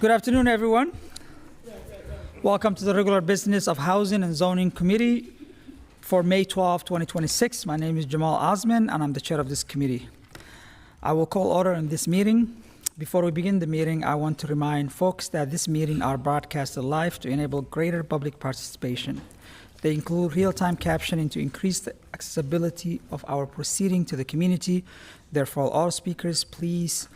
Good afternoon, everyone. Welcome to the regular business of Housing and Zoning Committee for May 12, 2026. My name is Jamal Osman, and I'm the chair of this committee. I will call order in this meeting. Before we begin the meeting, I want to remind folks that this meeting are broadcasted live to enable greater public participation. They include real-time captioning to increase the accessibility of our proceeding to the community. Therefore, all speakers, please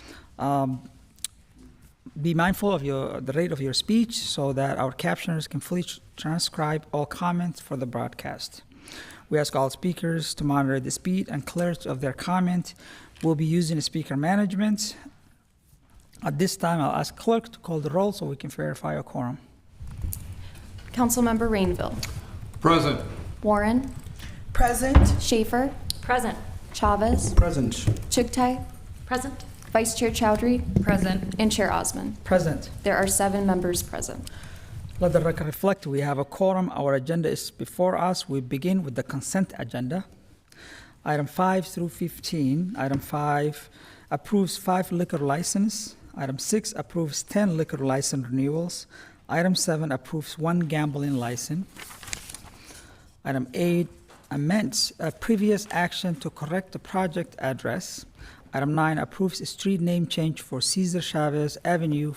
be mindful of the rate of your speech so that our captioners can fully transcribe all comments for the broadcast. We ask all speakers to monitor the speed and clarity of their comment. We'll be using speaker management. At this time, I'll ask clerk to call the roll so we can verify a quorum. Councilmember Rainville. Present. Warren. Present. Schaefer. Present. Chavez. Present. Chugtai. Present. Vice Chair Chowdhury. Present. And Chair Osman. Present. There are 7 members present. Let the record reflect we have a quorum. Our agenda is before us. We begin with the consent agenda. Item 5 through 15. Item 5 approves 5 liquor licenses. Item 6 approves 10 liquor license renewals. Item 7 approves 1 gambling license. Item 8 amends a previous action to correct the project address. Item 9 approves a street name change for Cesar Chavez Avenue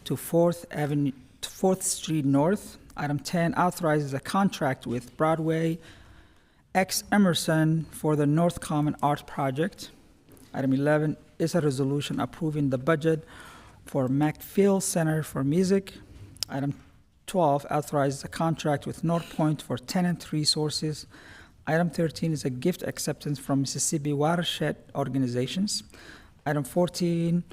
to 4th Street North. Item 10 authorizes a contract with Broadway X Emerson for the North Common Art Project. Item 11 is a resolution approving the budget for McPhail Center for Music. Item 12 authorizes a contract with North Point for tenant resources. Item 13 is a gift acceptance from Mississippi Watershed Organizations. Item 14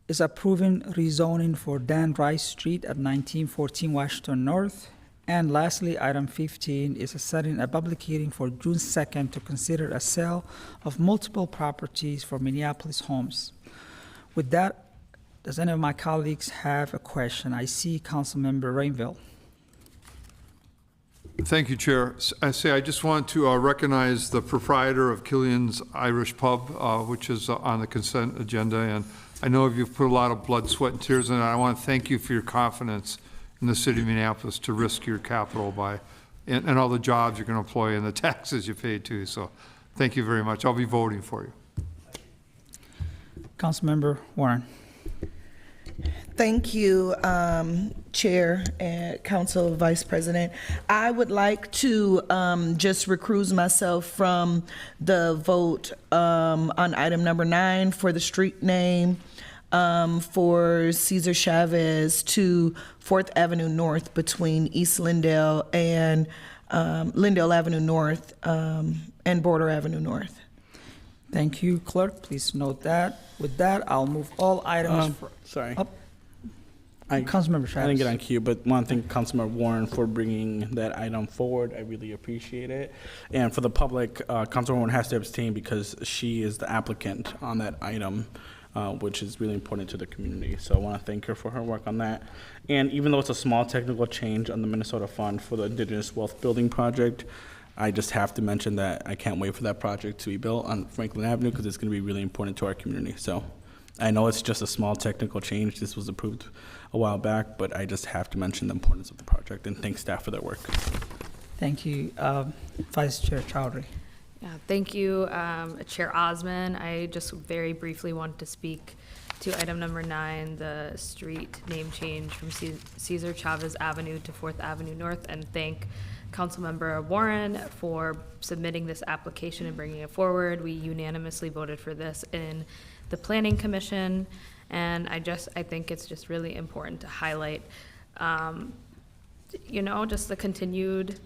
is approving rezoning for Dan Rice Street at 1914 Washington North. And lastly, item 15 is setting a public hearing for June 2nd to consider a sale of multiple properties for Minneapolis homes. With that, does any of my colleagues have a question? I see Councilmember Rainville. Thank you, Chair. I just want to recognize the proprietor of Killian's Irish Pub, which is on the consent agenda. And I know you've put a lot of blood, sweat, and tears in it. I want to thank you for your confidence in the city of Minneapolis to risk your capital by, and all the jobs you're going to employ and the taxes you pay too. So thank you very much. I'll be voting for you. Councilmember Warren. Thank you, Chair and Council Vice President. I would like to just recuse myself from the vote on item number 9 for the street name for Cesar Chavez to 4th Avenue North between East Lindale and Lindale Avenue North and Border Avenue North. Thank you, Clerk. Please note that. With that, I'll move all items. Sorry. Councilmember Chavez. I didn't get on cue, but want to thank Councilmember Warren for bringing that item forward. I really appreciate it. And for the public, Councilmember Warren has to abstain because she is the applicant on that item, which is really important to the community. So I want to thank her for her work on that. And even though it's a small technical change on the Minnesota Fund for the Indigenous Wealth Building Project, I just have to mention that I can't wait for that project to be built on Franklin Avenue because it's going to be really important to our community. So I know it's just a small technical change. This was approved a while back, but I just have to mention the importance of the project and thank staff for their work. Thank you. Vice Chair Chowdhury. Yeah, thank you, Chair Osman. I just very briefly want to speak to item number 9, the street name change from Cesar Chavez Avenue to 4th Avenue North, and thank Councilmember Warren for submitting this application and bringing it forward. We unanimously voted for this in the Planning Commission, and I think it's just really important to highlight, just the continued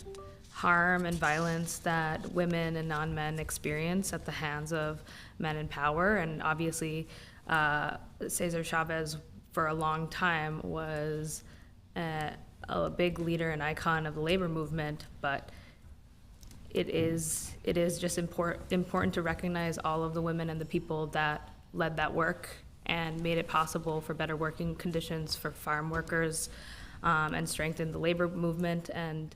harm and violence that women and non-men experience at the hands of men in power. And obviously, Cesar Chavez, for a long time, was a big leader and icon of the labor movement, but it is just important to recognize all of the women and the people that led that work and made it possible for better working conditions for farm workers, and strengthened the labor movement, and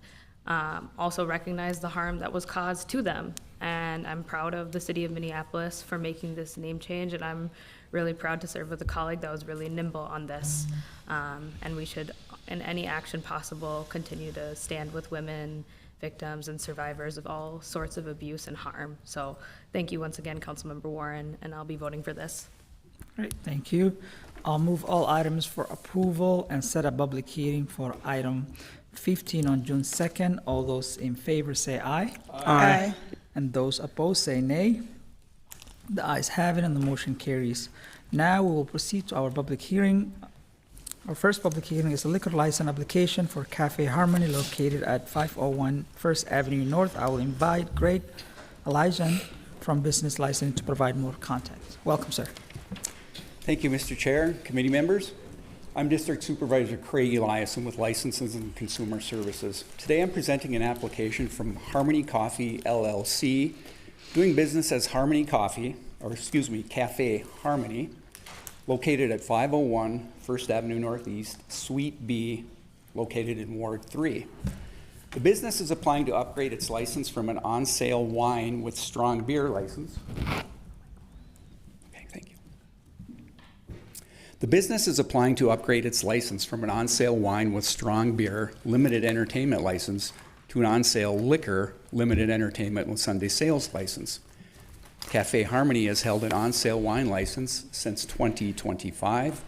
also recognize the harm that was caused to them. And and I'm proud of the city of Minneapolis for making this name change, and I'm really proud to serve with a colleague that was really nimble on this. And we should, in any action possible, continue to stand with women, victims, and survivors of all sorts of abuse and harm. So thank you once again, Councilmember Warren, and I'll be voting for this. Great, thank you. I'll move all items for approval and set a public hearing for item 15 on June 2nd. All those in favor say aye. Aye. And those opposed say nay. The ayes have it and the motion carries. Now we will proceed to our public hearing. Our first public hearing is a liquor license application for Cafe Harmony located at 501 First Avenue North. I will invite Greg Elijah from Business Licensing to provide more context. Welcome, sir. Thank you, Mr. Chair, committee members. I'm District Supervisor Craig Eliason with Licenses and Consumer Services. Today I'm presenting an application from Harmony Coffee LLC, doing business as Harmony Coffee, or excuse me, Cafe Harmony, located at 501 First Avenue Northeast, Suite B, located in Ward 3. The business is applying to upgrade its license from an on-sale wine with strong beer license. Okay, thank you. The business is applying to upgrade its license from an on-sale wine with strong beer limited entertainment license to an on-sale liquor limited entertainment with Sunday sales license. Cafe Harmony has held an on-sale wine license since 2025,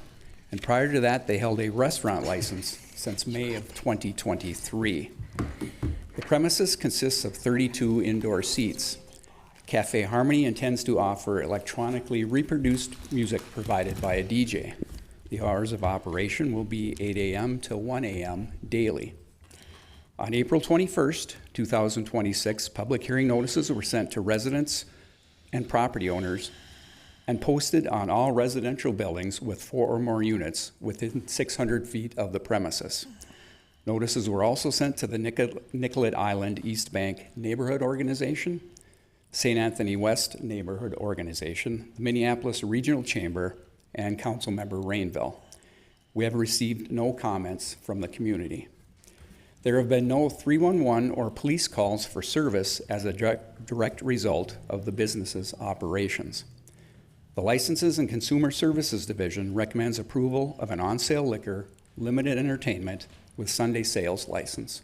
and prior to that, they held a restaurant license since May of 2023. The premises consists of 32 indoor seats. Cafe Harmony intends to offer electronically reproduced music provided by a DJ. The hours of operation will be 8 a.m. till 1 a.m. daily. On April 21st, 2026, public hearing notices were sent to residents and property owners and posted on all residential buildings with 4 or more units within 600 feet of the premises. Notices were also sent to the Nicollet Island East Bank Neighborhood Organization, St. Anthony West Neighborhood Organization, the Minneapolis Regional Chamber, and Councilmember Rainville. We have received no comments from the community. There have been no 311 or police calls for service as a direct result of the business's operations. The Licenses and Consumer Services Division recommends approval of an on-sale liquor, limited entertainment with Sunday sales license.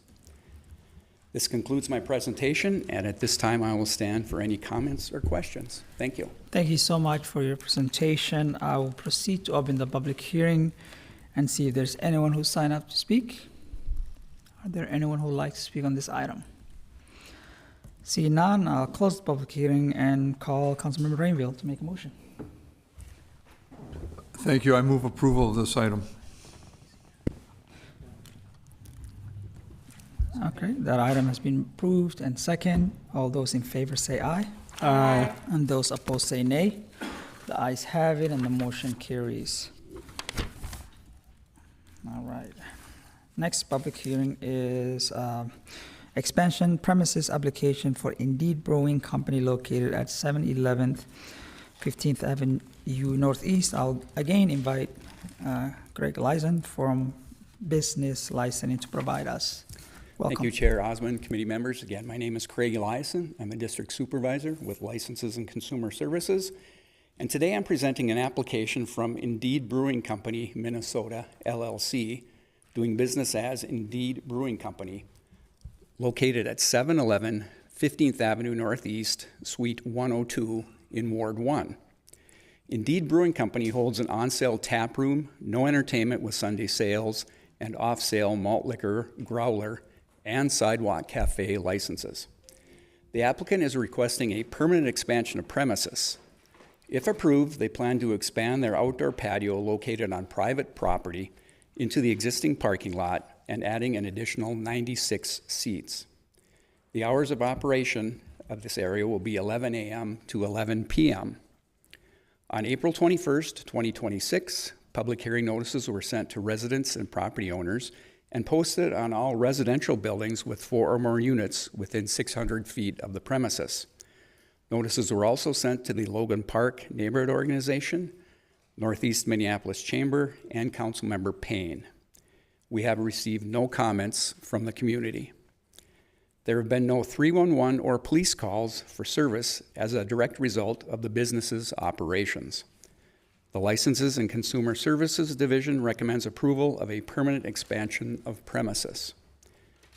This concludes my presentation, and at this time I will stand for any comments or questions. Thank you. Thank you so much for your presentation. I will proceed to open the public hearing and see if there's anyone who signed up to speak. Are there anyone who would like to speak on this item? See none, I'll close the public hearing and call Councilmember Rainville to make a motion. Thank you. I move approval of this item. Okay, that item has been approved and second. All those in favor say aye. Aye. And those opposed say nay. The ayes have it and the motion carries. All right. Next public hearing is expansion premises application for Indeed Brewing Company located at 711 15th Avenue Northeast. I'll again invite Greg Elijah from Business Licensing to provide us. Welcome. Thank you, Chair Osmond, committee members. Again, my name is Craig Eliason. I'm a district supervisor with Licenses and Consumer Services. And today I'm presenting an application from Indeed Brewing Company, Minnesota, LLC, doing business as Indeed Brewing Company, located at 711 15th Avenue Northeast, Suite 102 in Ward 1. Indeed Brewing Company holds an on-sale tap room, no entertainment with Sunday sales, and off-sale malt liquor, growler, and sidewalk cafe licenses. The applicant is requesting a permanent expansion of premises. If approved, they plan to expand their outdoor patio located on private property into the existing parking lot and adding an additional 96 seats. The hours of operation of this area will be 11 a.m. to 11 p.m. On April 21st, 2026, public hearing notices were sent to residents and property owners and posted on all residential buildings with 4 or more units within 600 feet of the premises. Notices were also sent to the Logan Park Neighborhood Organization, Northeast Minneapolis Chamber, and Councilmember Payne. We have received no comments from the community. There have been no 311 or police calls for service as a direct result of the business's operations. The Licenses and Consumer Services Division recommends approval of a permanent expansion of premises.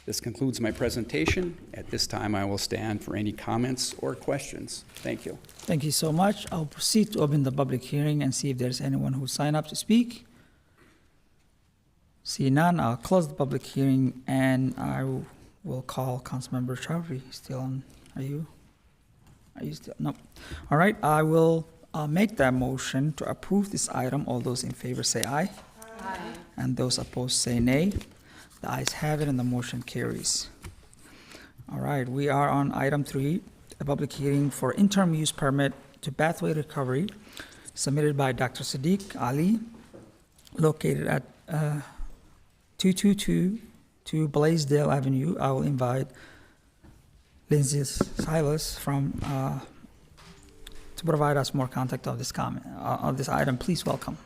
This concludes my presentation. At this time, I will stand for any comments or questions. Thank you. Thank you so much. I'll proceed to open the public hearing and see if there's anyone who signed up to speak. See none, I'll close the public hearing and I will call Councilmember Chowdhury. Still on? Are you still? No. All right, I will make that motion to approve this item. All those in favor say aye. Aye. And those opposed say nay. The ayes have it and the motion carries. All right, we are on item 3, a public hearing for interim use permit to Pathway Recovery submitted by Dr. Sadiq Ali, located at 222 Blaisdell Avenue. I will invite Lindsay Silas to provide us more context of this item. Please welcome.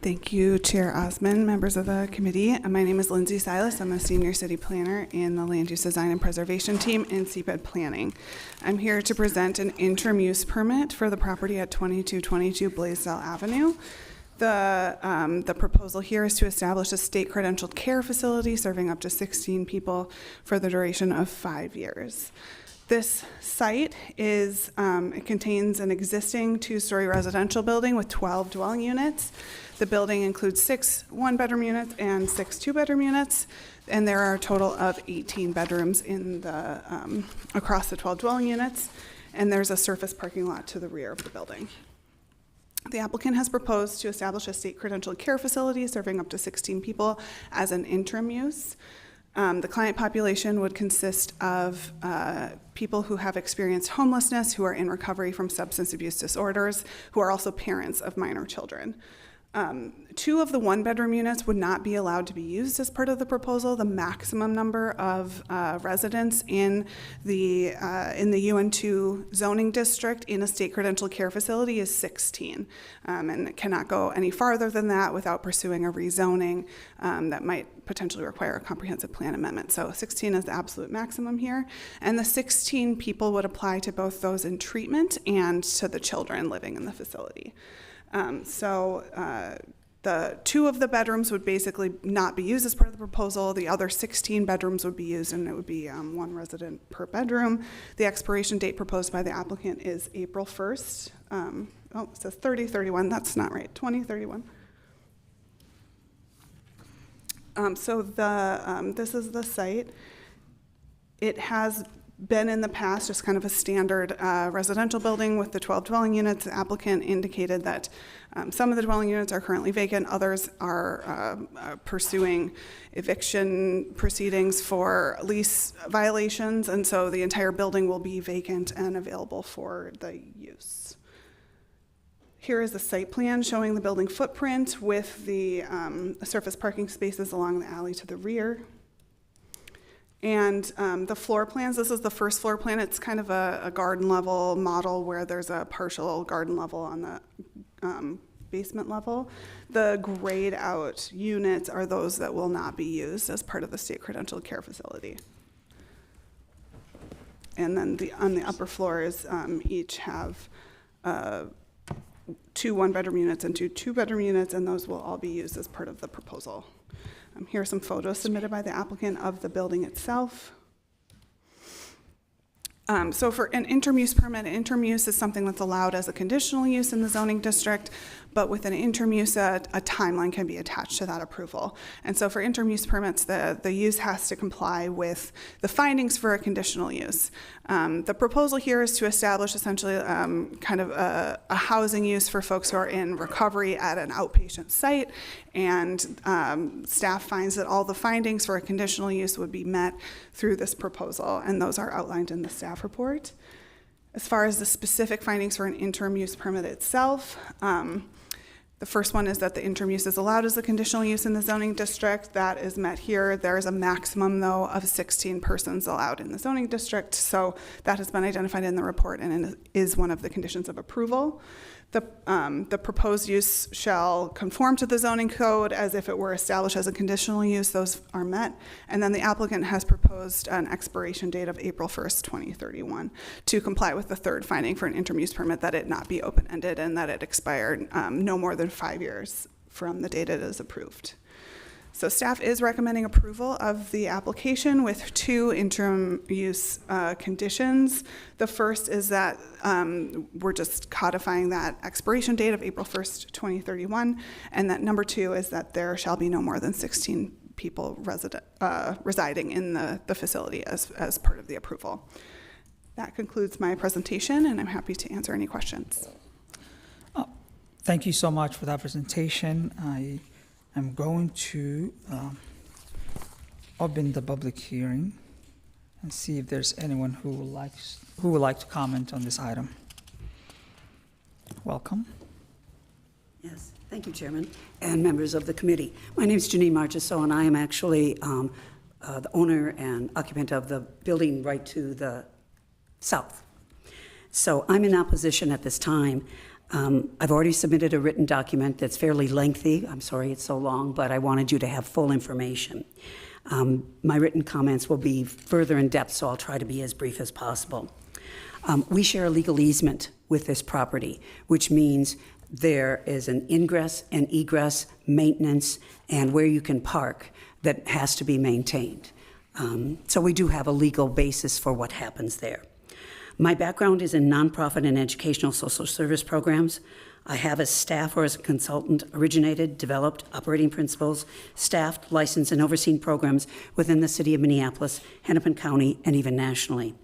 Thank you, Chair Osman, members of the committee. My name is Lindsay Silas. I'm a senior city planner in the Land Use Design and Preservation team in CPED Planning. I'm here to present an interim use permit for the property at 2222 Blaisdell Avenue. The proposal here is to establish a state credentialed care facility serving up to 16 people for the duration of 5 years. This site it contains an existing 2-story residential building with 12 dwelling units. The building includes 6 one-bedroom units and 6 two-bedroom units, and there are a total of 18 bedrooms in the across the 12 dwelling units, and there's a surface parking lot to the rear of the building. The applicant has proposed to establish a state credentialed care facility serving up to 16 people as an interim use. The client population would consist of people who have experienced homelessness, who are in recovery from substance abuse disorders, who are also parents of minor children. 2 of the one-bedroom units would not be allowed to be used as part of the proposal. The maximum number of residents in the UN2 zoning district in a state credentialed care facility is 16, and it cannot go any farther than that without pursuing a rezoning that might potentially require a comprehensive plan amendment. So 16 is the absolute maximum here, and the 16 people would apply to both those in treatment and to the children living in the facility. The 2 of the bedrooms would basically not be used as part of the proposal. The other 16 bedrooms would be used, and it would be 1 resident per bedroom. The expiration date proposed by the applicant is April 1st. It says 3031. That's not right. 2031. This is the site. It has been in the past just kind of a standard residential building with the 12 dwelling units. The applicant indicated that some of the dwelling units are currently vacant, others are pursuing eviction proceedings for lease violations, and so the entire building will be vacant and available for the use. Here is the site plan showing the building footprint with the surface parking spaces along the alley to the rear. And the floor plans, this is the first floor plan. It's kind of a garden level model where there's a partial garden level on the basement level. The grayed out units are those that will not be used as part of the state credentialed care facility. And then on the upper floors each have 2 one-bedroom units and 2 two-bedroom units, and those will all be used as part of the proposal. Here are some photos submitted by the applicant of the building itself. So for an interim use permit, an interim use is something that's allowed as a conditional use in the zoning district, but with an interim use, a timeline can be attached to that approval. And so for interim use permits, the use has to comply with the findings for a conditional use. The proposal here is to establish essentially kind of a housing use for folks who are in recovery at an outpatient site, and staff finds that all the findings for a conditional use would be met through this proposal, and those are outlined in the staff report. As far as the specific findings for an interim use permit itself, the first one is that the interim use is allowed as a conditional use in the zoning district. That is met here. There is a maximum, though, of 16 persons allowed in the zoning district, so that has been identified in the report and is one of the conditions of approval. The proposed use shall conform to the zoning code as if it were established as a conditional use. Those are met. And then the applicant has proposed an expiration date of April 1st, 2031 to comply with the third finding for an interim use permit, that it not be open-ended and that it expired no more than 5 years from the date it is approved. So staff is recommending approval of the application with 2 interim use conditions. The first is that we're just codifying that expiration date of April 1st, 2031, and that number 2 is that there shall be no more than 16 people residing in the facility as part of the approval. That concludes my presentation, and I'm happy to answer any questions. Thank you so much for that presentation. I'm going to open the public hearing and see if there's anyone who would like to comment on this item. Welcome. Yes, thank you, Chairman, and members of the committee. My name is Janine Marchessault, and I am actually the owner and occupant of the building right to the south. So I'm in opposition at this time. I've already submitted a written document that's fairly lengthy. I'm sorry it's so long, but I wanted you to have full information. My written comments will be further in depth, so I'll try to be as brief as possible. We share a legal easement with this property, which means there is an ingress and egress maintenance and where you can park that has to be maintained. So we do have a legal basis for what happens there. My background is in nonprofit and educational social service programs. I have as staff or as a consultant originated, developed operating principles, staffed, licensed, and overseen programs within the city of Minneapolis, Hennepin County, and even nationally.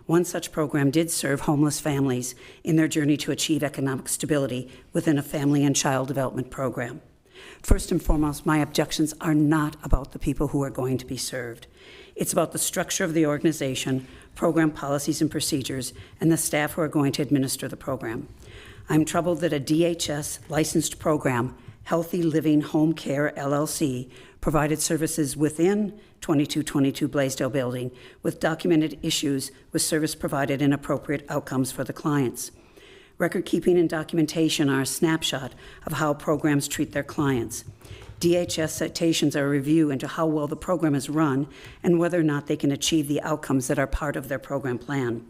One such program did serve homeless families in their journey to achieve economic stability within a family and child development program. First and foremost, my objections are not about the people who are going to be served. It's about the structure of the organization, program policies and procedures, and the staff who are going to administer the program. I'm troubled that a DHS licensed program, Healthy Living Home Care LLC, provided services within 2222 Blaisdell Building with documented issues with service provided and appropriate outcomes for the clients. Record keeping and documentation are a snapshot of how programs treat their clients. DHS citations are a review into how well the program is run and whether or not they can achieve the outcomes that are part of their program plan.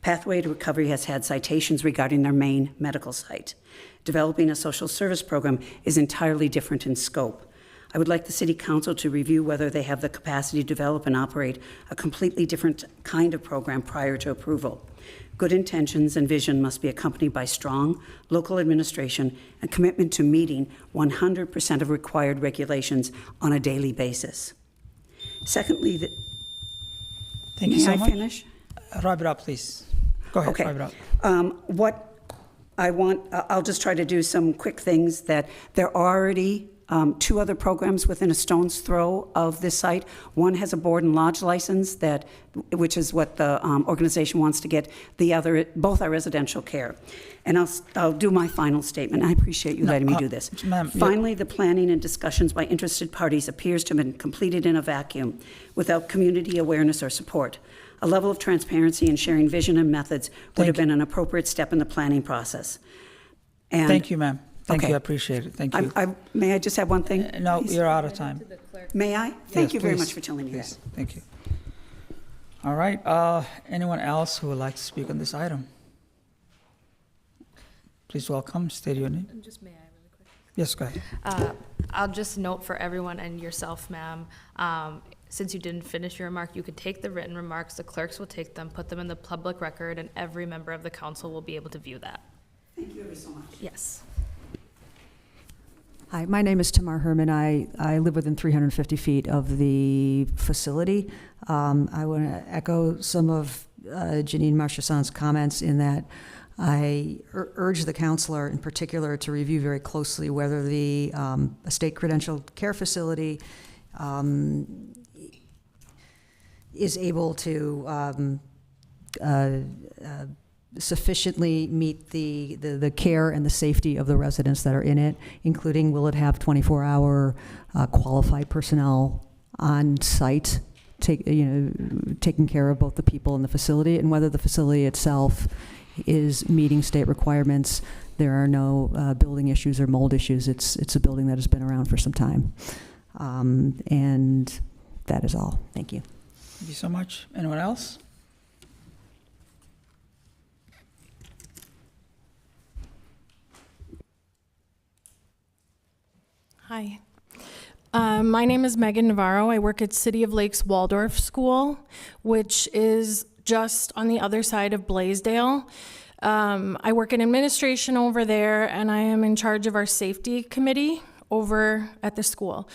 Pathway to Recovery has had citations regarding their main medical site. Developing a social service program is entirely different in scope. I would like the City Council to review whether they have the capacity to develop and operate a completely different kind of program prior to approval. Good intentions and vision must be accompanied by strong local administration and commitment to meeting 100% of required regulations on a daily basis. Secondly, Thank you so may I much. finish? Wrap it up, please. Go ahead, Okay. wrap it up. What I want, I'll just try to do some quick things that there are already 2 other programs within a stone's throw of this site. One has a board and lodge license which is what the organization wants to get. The other, both are residential care. And I'll do my final statement. I appreciate you letting me do this. Ma'am, Finally, the planning and discussions by interested parties appears to have been completed in a vacuum without community awareness or support. A level of transparency and sharing vision and methods would have been an appropriate step in the planning process. And Thank you, ma'am. Thank Okay. you, I appreciate it. Thank you. May I just have one thing? No, please? you're out of time. May I? Thank Yes, you very please. much for telling me Please. that. Thank you. All right, anyone else who would like to speak on this item? Please welcome, state your name. Just may I really quick? Yes, go ahead. I'll just note for everyone and yourself, ma'am, since you didn't finish your remark, you could take the written remarks, the clerks will take them, put them in the public record, and every member of the council will be able to view that. Thank you ever so much. Yes. Hi, my name is Tamar Herman. I live within 350 feet of the facility. I want to echo some of Janine Marchessault's comments in that I urge the counselor in particular to review very closely whether the state credentialed care facility is able to sufficiently meet the care and the safety of the residents that are in it, including will it have 24-hour qualified personnel on site, taking care of both the people in the facility, and whether the facility itself is meeting state requirements There are no building issues or mold issues. It's a building that has been around for some time. And that is all. Thank you. Thank you so much. Anyone else? Hi. My name is Megan Navarro. I work at City of Lakes Waldorf School, which is just on the other side of Blaisdell. I work in administration over there, and I am in charge of our safety committee over at the school.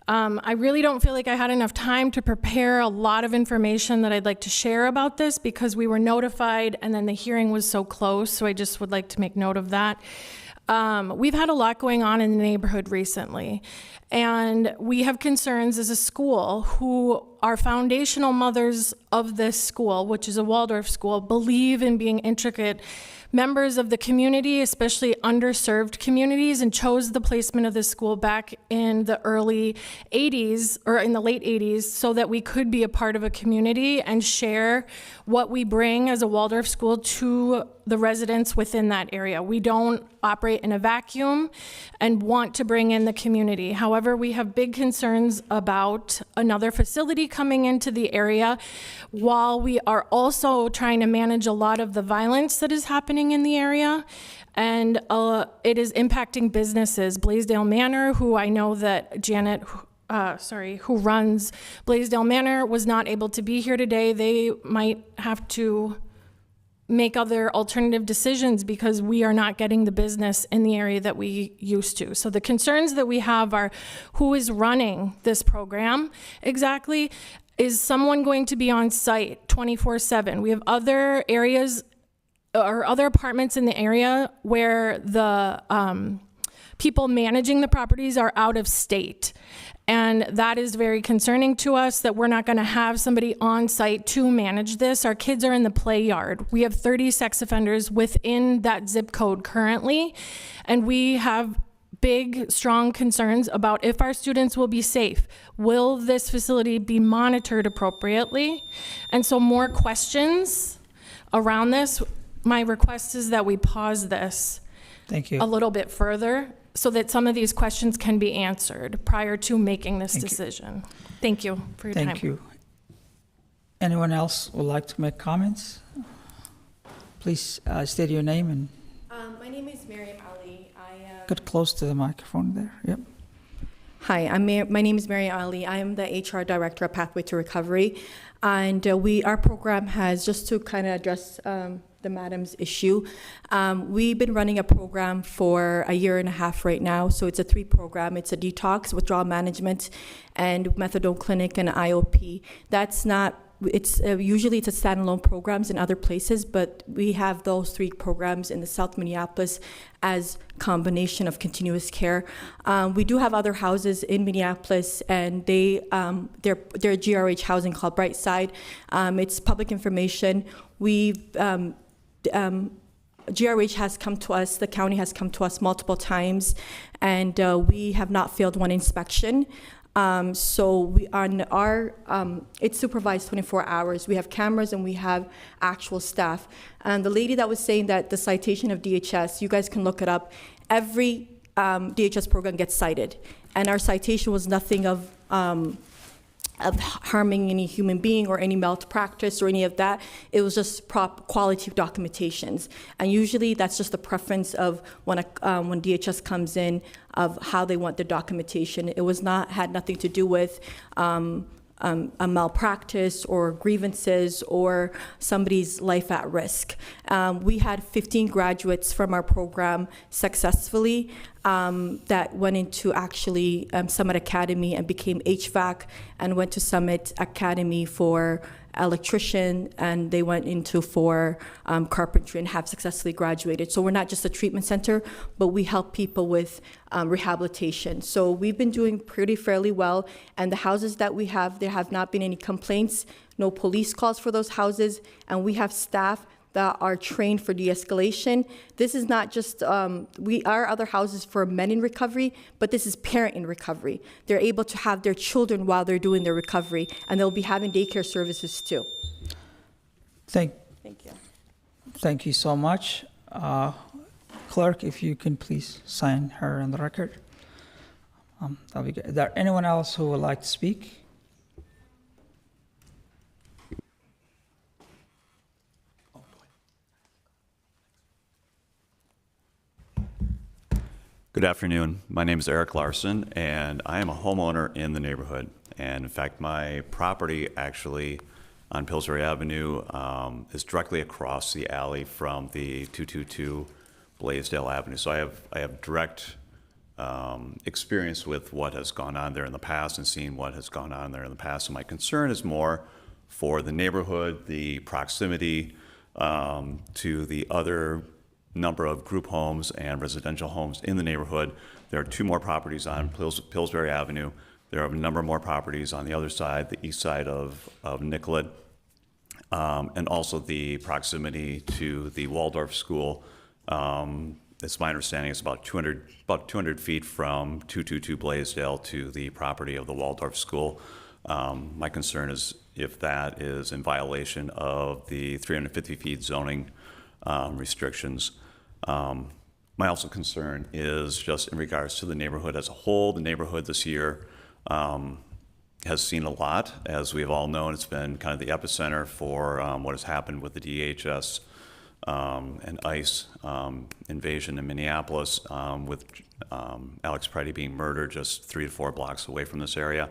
I really don't feel like I had enough time to prepare a lot of information that I'd like to share about this because we were notified and then the hearing was so close, so I just would like to make note of that. We've had a lot going on in the neighborhood recently, and we have concerns as a school who are foundational mothers of this school, which is a Waldorf school, believe in being intricate members of the community, especially underserved communities, and chose the placement of this school back in the early 80s or in the late 80s so that we could be a part of a community and share what we bring as a Waldorf school to the residents within that area. We don't operate in a vacuum and want to bring in the community. However, we have big concerns about another facility coming into the area while we are also trying to manage a lot of the violence that is happening in the area. And it is impacting businesses. Blaisdell Manor, who I know that Janet, who runs Blaisdell Manor, was not able to be here today. They might have to make other alternative decisions because we are not getting the business in the area that we used to. So the concerns that we have are who is running this program exactly? Is someone going to be on site 24/7? We have other areas or other apartments in the area where the people managing the properties are out of state. And that is very concerning to us that we're not going to have somebody on site to manage this. Our kids are in the play yard. We have 30 sex offenders within that zip code currently, and we have big, strong concerns about if our students will be safe. Will this facility be monitored appropriately? And so more questions around this. My request is that we pause this Thank you. a little bit further so that some of these questions can be answered prior to making this decision. Thank you for your time. Thank you. Anyone else would like to make comments? Please state your name and My name is Miriam Ali. get close to the microphone there. Yep. Hi, my name is Miriam Ali. I am the HR director of Pathway to Recovery, and our program has, just to kind of address the madam's issue. We've been running a program for a year and a half right now. So it's a 3 program. It's a detox, withdrawal management, and methadone clinic and IOP. That's not, usually it's a standalone programs in other places, but we have those 3 programs in the South Minneapolis as combination of continuous care. We do have other houses in Minneapolis, and they're GRH housing called Brightside. It's public information. GRH has come to us, the county has come to us multiple times, and we have not failed one inspection. So we on our, it's supervised 24 hours. We have cameras and we have actual staff. And the lady that was saying that the citation of DHS, you guys can look it up. Every DHS program gets cited, and our citation was nothing of harming any human being or any malpractice or any of that. It was just quality documentations. And usually that's just the preference of when DHS comes in of how they want the documentation. It had nothing to do with a malpractice or grievances or somebody's life at risk. We had 15 graduates from our program successfully that went into actually Summit Academy and became HVAC, and went to Summit Academy for electrician, and they went into for carpentry and have successfully graduated. So we're not just a treatment center, but we help people with rehabilitation. So we've been doing pretty fairly well, and the houses that we have, there have not been any complaints, no police calls for those houses, and we have staff that are trained for de-escalation. This is not just, our other houses for men in recovery, but this is parent in recovery. They're able to have their children while they're doing their recovery, and they'll be having daycare services too. Thank Thank you. you so much. Clerk, if you can please sign her on the record. That'll be good. Is there anyone else who would like to speak? Good afternoon. My name is Eric Larson, and I am a homeowner in the neighborhood. And in fact, my property actually on Pillsbury Avenue is directly across the alley from the 222 Blaisdell Avenue. So I have direct experience with what has gone on there in the past and seeing what has gone on there in the past. And my concern is more for the neighborhood, the proximity to the other number of group homes and residential homes in the neighborhood. There are 2 more properties on Pillsbury Avenue. There are a number more properties on the other side, the east side of Nicollet, and also the proximity to the Waldorf School. It's my understanding it's about 200 feet from 222 Blaisdell to the property of the Waldorf School. My concern is if that is in violation of the 350 feet zoning restrictions. My also concern is just in regards to the neighborhood as a whole. The neighborhood this year has seen a lot. As we've all known, it's been kind of the epicenter for what has happened with the DHS and ICE invasion in Minneapolis, with Alex Preddy being murdered just 3 to 4 blocks away from this area.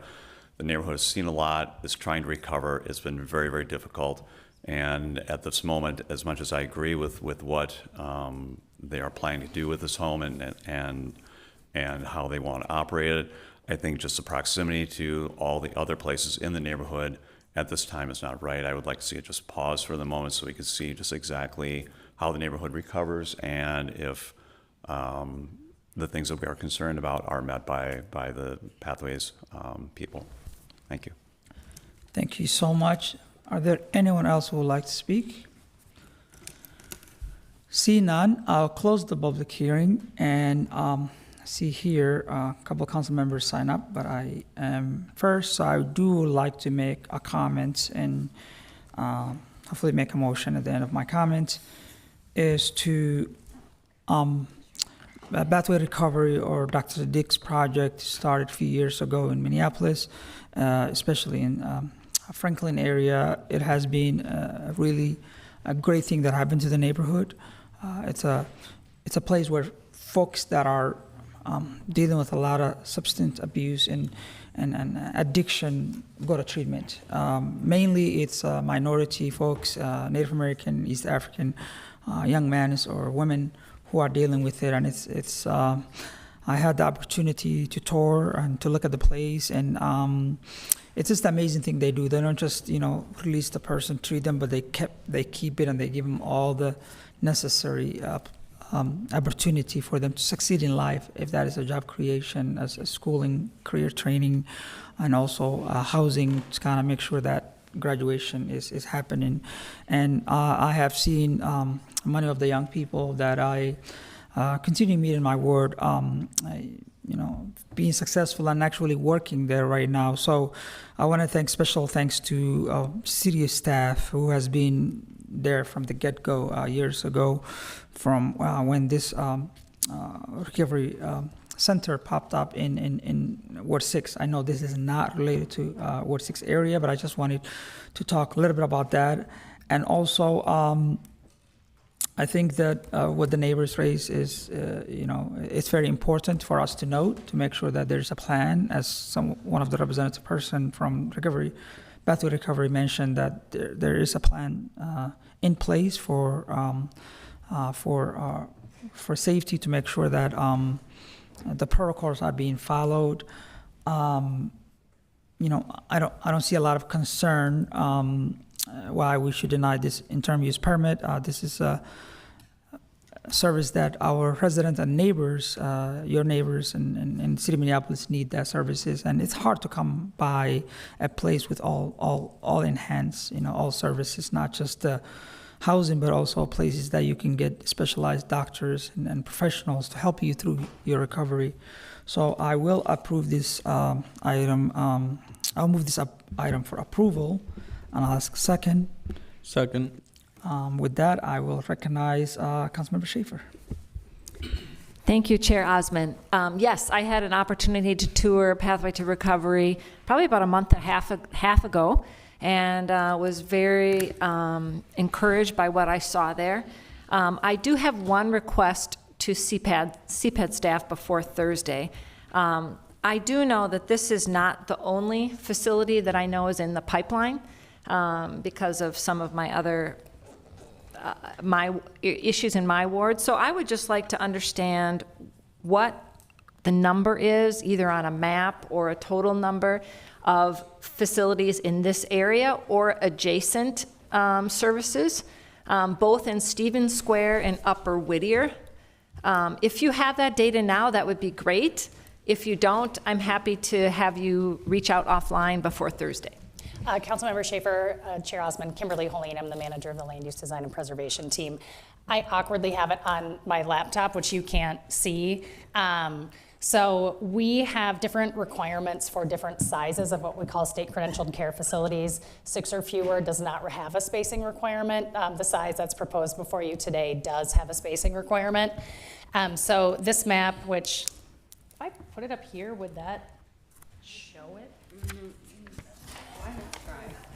The neighborhood has seen a lot. It's trying to recover. It's been very, very difficult. And at this moment, as much as I agree with what they are planning to do with this home and how they want to operate it, I think just the proximity to all the other places in the neighborhood at this time is not right. I would like to see it just pause for the moment so we can see just exactly how the neighborhood recovers and if the things that we are concerned about are met by the Pathways people. Thank you. Thank you so much. Are there anyone else who would like to speak? See none, I'll close the public hearing and see here a couple of council members sign up, but first I do like to make a comment and hopefully make a motion at the end of my comment is to Pathway Recovery or Dr. Dick's project started a few years ago in Minneapolis, especially in Franklin area. It has been really a great thing that happened to the neighborhood. It's a place where folks that are dealing with a lot of substance abuse and addiction go to treatment. Mainly it's minority folks, Native American, East African, young men or women who are dealing with it. And it's I had the opportunity to tour and to look at the place, and it's just an amazing thing they do. They don't just, release the person, treat them, but they keep it and they give them all the necessary opportunity for them to succeed in life, if that is a job creation, as a schooling, career training, and also housing to kind of make sure that graduation is happening. And I have seen many of the young people that I continue to meet in my ward, being successful and actually working there right now. So I want to special thanks to city staff who has been there from the get-go years ago, from when this recovery center popped up in Ward 6. I know this is not related to Ward 6 area, but I just wanted to talk a little bit about that. And also, I think that what the neighbors raise is, it's very important for us to note, to make sure that there's a plan. As one of the representative person from Pathway Recovery mentioned, that there is a plan in place for safety, to make sure that the protocols are being followed. I don't see a lot of concern why we should deny this interim use permit. This is a service that our residents and neighbors, your neighbors in the city of Minneapolis, need that services. And it's hard to come by a place with all enhanced, all services, not just housing, but also places that you can get specialized doctors and professionals to help you through your recovery. So I will approve this item. I'll move this item for approval, and I'll ask second. Second. With that, I will recognize Councilmember Schaefer. Thank you, Chair Osmond. Yes, I had an opportunity to tour Pathway to Recovery probably about a month and a half ago, and was very encouraged by what I saw there. I do have one request to CPED staff before Thursday. I do know that this is not the only facility that I know is in the pipeline because of some of my other my issues in my ward. So I would just like to understand what the number is, either on a map or a total number of facilities in this area or adjacent services, both in Stevens Square and Upper Whittier. If you have that data now, that would be great. If you don't, I'm happy to have you reach out offline before Thursday. Councilmember Schaefer, Chair Osmond, Kimberly Holine, I'm the manager of the Land Use Design and Preservation team. I awkwardly have it on my laptop, which you can't see. So we have different requirements for different sizes of what we call state credentialed care facilities. 6 or fewer does not have a spacing requirement. The size that's proposed before you today does have a spacing requirement. So this map, which, if I put it up here, would that show it?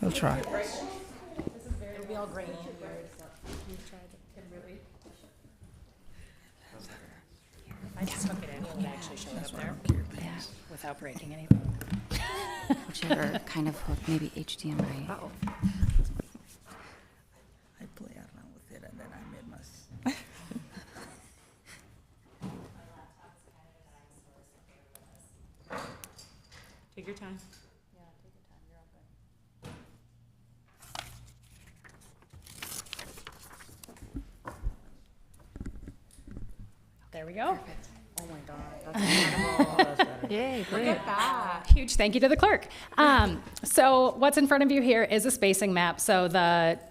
We'll try. It'll be all grainy and weird. I just took it in, it would actually show it up there without breaking anything. Whichever kind of hook, maybe HDMI. I play around with it and then I made my. Take your time. There we go. Oh my God, that's incredible. Yay, great. Look at that. Huge thank you to the clerk. So what's in front of you here is a spacing map. So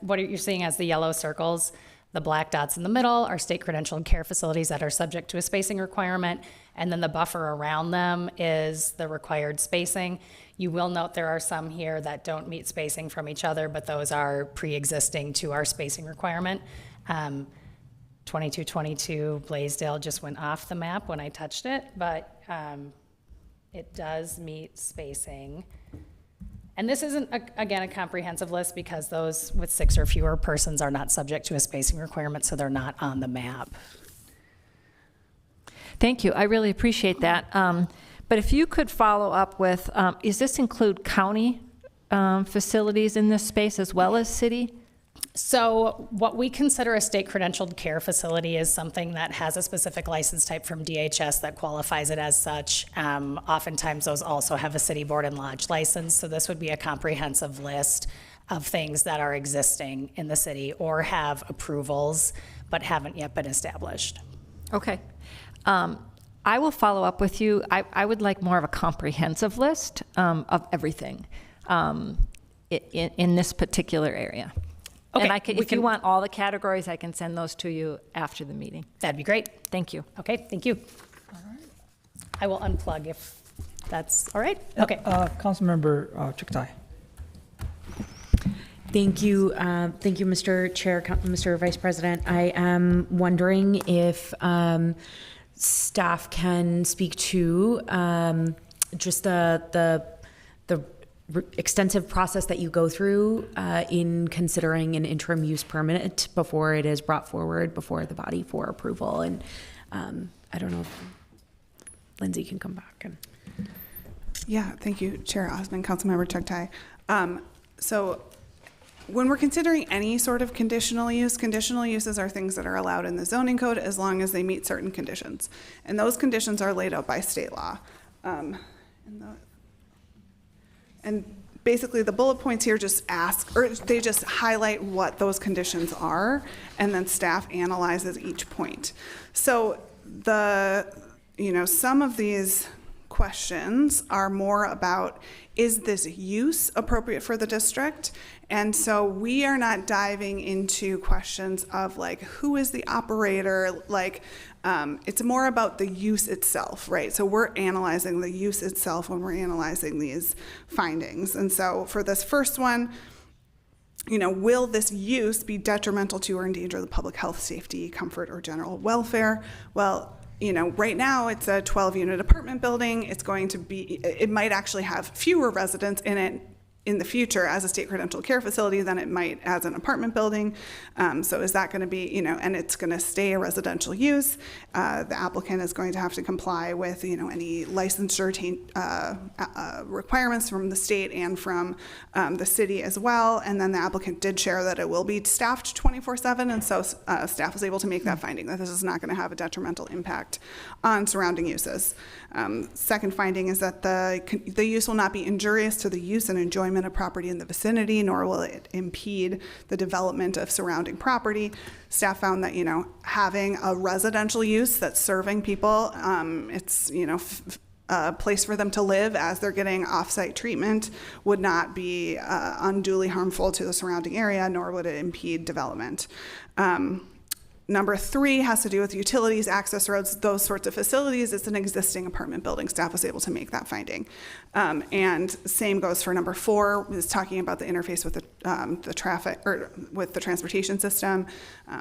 what you're seeing as the yellow circles, the black dots in the middle are state credentialed care facilities that are subject to a spacing requirement. And then the buffer around them is the required spacing. You will note there are some here that don't meet spacing from each other, but those are pre-existing to our spacing requirement. 2222 Blaisdell just went off the map when I touched it, but it does meet spacing. And this isn't, again, a comprehensive list because those with 6 or fewer persons are not subject to a spacing requirement, so they're not on the map. Thank you. I really appreciate that. But if you could follow up with, does this include county facilities in this space as well as city? So what we consider a state credentialed care facility is something that has a specific license type from DHS that qualifies it as such. Oftentimes those also have a city board and lodge license. So this would be a comprehensive list of things that are existing in the city or have approvals but haven't yet been established. Okay. I will follow up with you. I would like more of a comprehensive list of everything in this particular area. Okay, And if you want all the categories, I can send those to you after the meeting. That'd be great. Thank you. Okay, thank you. All right. I will unplug if that's all right. Okay. Councilmember Chuktai. Thank you, Mr. Chair, Mr. Vice President. I am wondering if staff can speak to just the extensive process that you go through in considering an interim use permit before it is brought forward before the body for approval. And I don't know if Lindsay can come back. Yeah, thank you, Chair Osmond, Councilmember Chuktai. So when we're considering any sort of conditional uses are things that are allowed in the zoning code as long as they meet certain conditions. And those conditions are laid out by state law. And basically the bullet points here just they just highlight what those conditions are, and then staff analyzes each point. So some of these questions are more about, is this use appropriate for the district? And so we are not diving into questions of like, who is the operator? It's more about the use itself, right? So we're analyzing the use itself when we're analyzing these findings. And so for this first one, will this use be detrimental to or endanger the public health, safety, comfort, or general welfare? Well, right now it's a 12-unit apartment building. It's going to be, it might actually have fewer residents in it in the future as a state credentialed care facility than it might as an apartment building. So is that going to be, and it's going to stay a residential use. The applicant is going to have to comply with, any licensure requirements from the state and from the city as well. And then the applicant did share that it will be staffed 24/7, and so staff was able to make that finding that this is not going to have a detrimental impact on surrounding uses. Second finding is that the use will not be injurious to the use and enjoyment of property in the vicinity, nor will it impede the development of surrounding property. Staff found that, having a residential use that's serving people, it's, a place for them to live as they're getting off-site treatment would not be unduly harmful to the surrounding area, nor would it impede development. Number 3 has to do with utilities, access roads, those sorts of facilities. It's an existing apartment building. Staff was able to make that finding. And same goes for number 4, is talking about the interface with the traffic, or with the transportation system.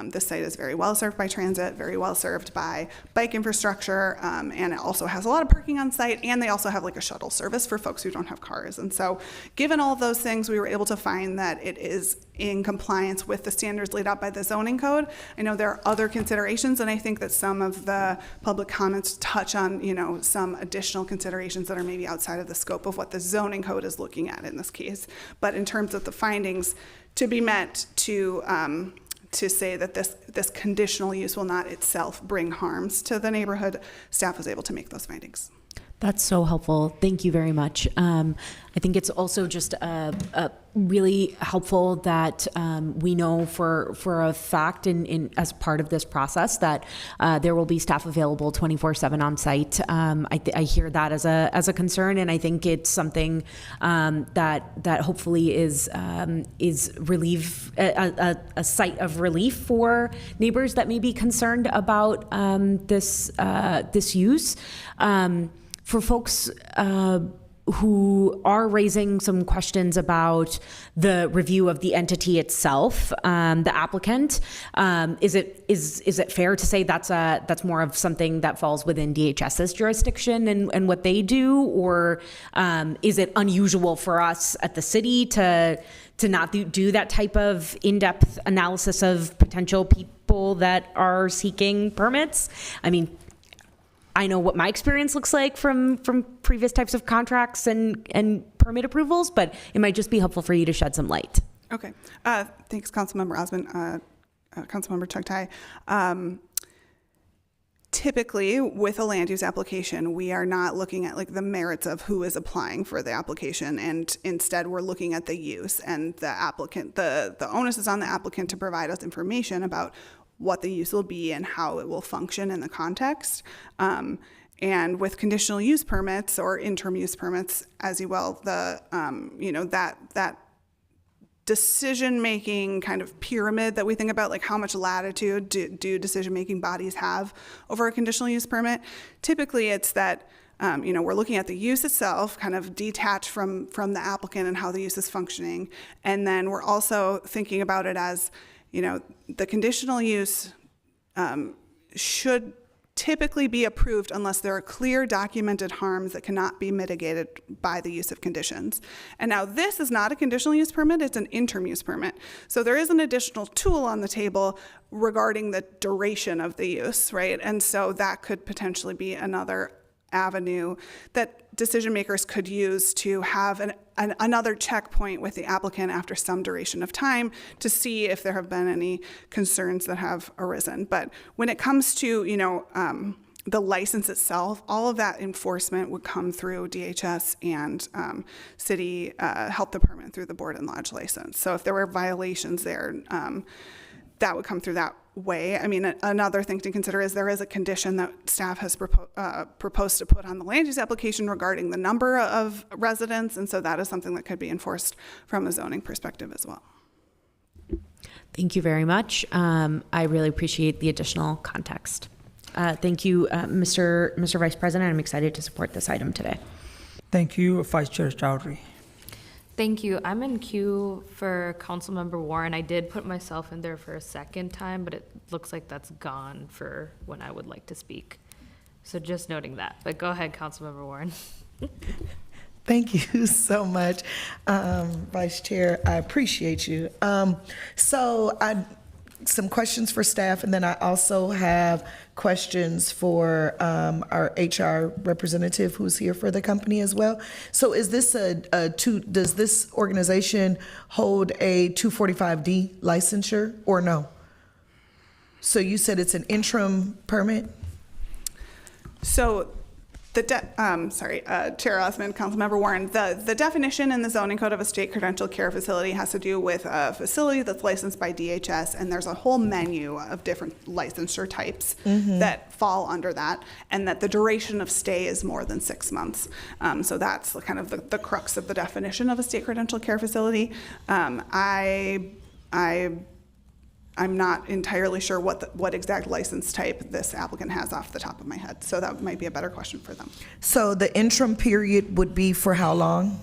This site is very well served by transit, very well served by bike infrastructure, and it also has a lot of parking on site, and they also have like a shuttle service for folks who don't have cars. And so given all of those things, we were able to find that it is in compliance with the standards laid out by the zoning code. I know there are other considerations, and I think that some of the public comments touch on, some additional considerations that are maybe outside of the scope of what the zoning code is looking at in this case. But in terms of the findings to be met to say that this conditional use will not itself bring harms to the neighborhood, staff was able to make those findings. That's so helpful. Thank you very much. I think it's also just really helpful that we know for a fact in as part of this process that there will be staff available 24/7 on site. I hear that as a concern, and I think it's something that hopefully is relief, a site of relief for neighbors that may be concerned about this use. For folks who are raising some questions about the review of the entity itself, the applicant, is it fair to say that's more of something that falls within DHS's jurisdiction and what they do, or is it unusual for us at the city to not do that type of in-depth analysis of potential people that are seeking permits? I mean, I know what my experience looks like from previous types of contracts and permit approvals, but it might just be helpful for you to shed some light. Okay. Thanks, Councilmember Osmond. Councilmember Chugtai. Typically, with a land use application, we are not looking at like the merits of who is applying for the application, and instead we're looking at the use, and the applicant, the onus is on the applicant to provide us information about what the use will be and how it will function in the context. And with conditional use permits or interim use permits, as you well, that decision-making kind of pyramid that we think about, like how much latitude do decision-making bodies have over a conditional use permit? Typically, it's that we're looking at the use itself, kind of detached from the applicant and how the use is functioning, and then we're also thinking about it as, the conditional use should typically be approved unless there are clear documented harms that cannot be mitigated by the use of conditions. And now this is not a conditional use permit, it's an interim use permit. So there is an additional tool on the table regarding the duration of the use, right? And so that could potentially be another avenue that decision makers could use to have another checkpoint with the applicant after some duration of time to see if there have been any concerns that have arisen. But when it comes to the license itself, all of that enforcement would come through DHS and city health department through the board and lodge license. So if there were violations there, that would come through that way. I mean, another thing to consider is there is a condition that staff has proposed to put on the land use application regarding the number of residents, and so that is something that could be enforced from a zoning perspective as well. Thank you very much. I really appreciate the additional context. Thank you, Mr. Vice President. I'm excited to support this item today. Thank you, Vice Chair Chowdhury. Thank you. I'm in queue for Councilmember Warren. I did put myself in there for a second time, but it looks like that's gone for when I would like to speak. So just noting that. But go ahead, Councilmember Warren. Thank you so much, Vice Chair. I appreciate you. Some questions for staff, and then I also have questions for our HR representative who's here for the company as well. So is this does this organization hold a 245D licensure or no? So you said it's an interim permit? So Chair Osmond, Councilmember Warren, the definition in the zoning code of a state credentialed care facility has to do with a facility that's licensed by DHS, and there's a whole menu of different licensure types that fall under that, and that the duration of stay is more than 6 months. So that's kind of the crux of the definition of a state credentialed care facility. I'm not entirely sure what exact license type this applicant has off the top of my head, so that might be a better question for them. So the interim period would be for how long?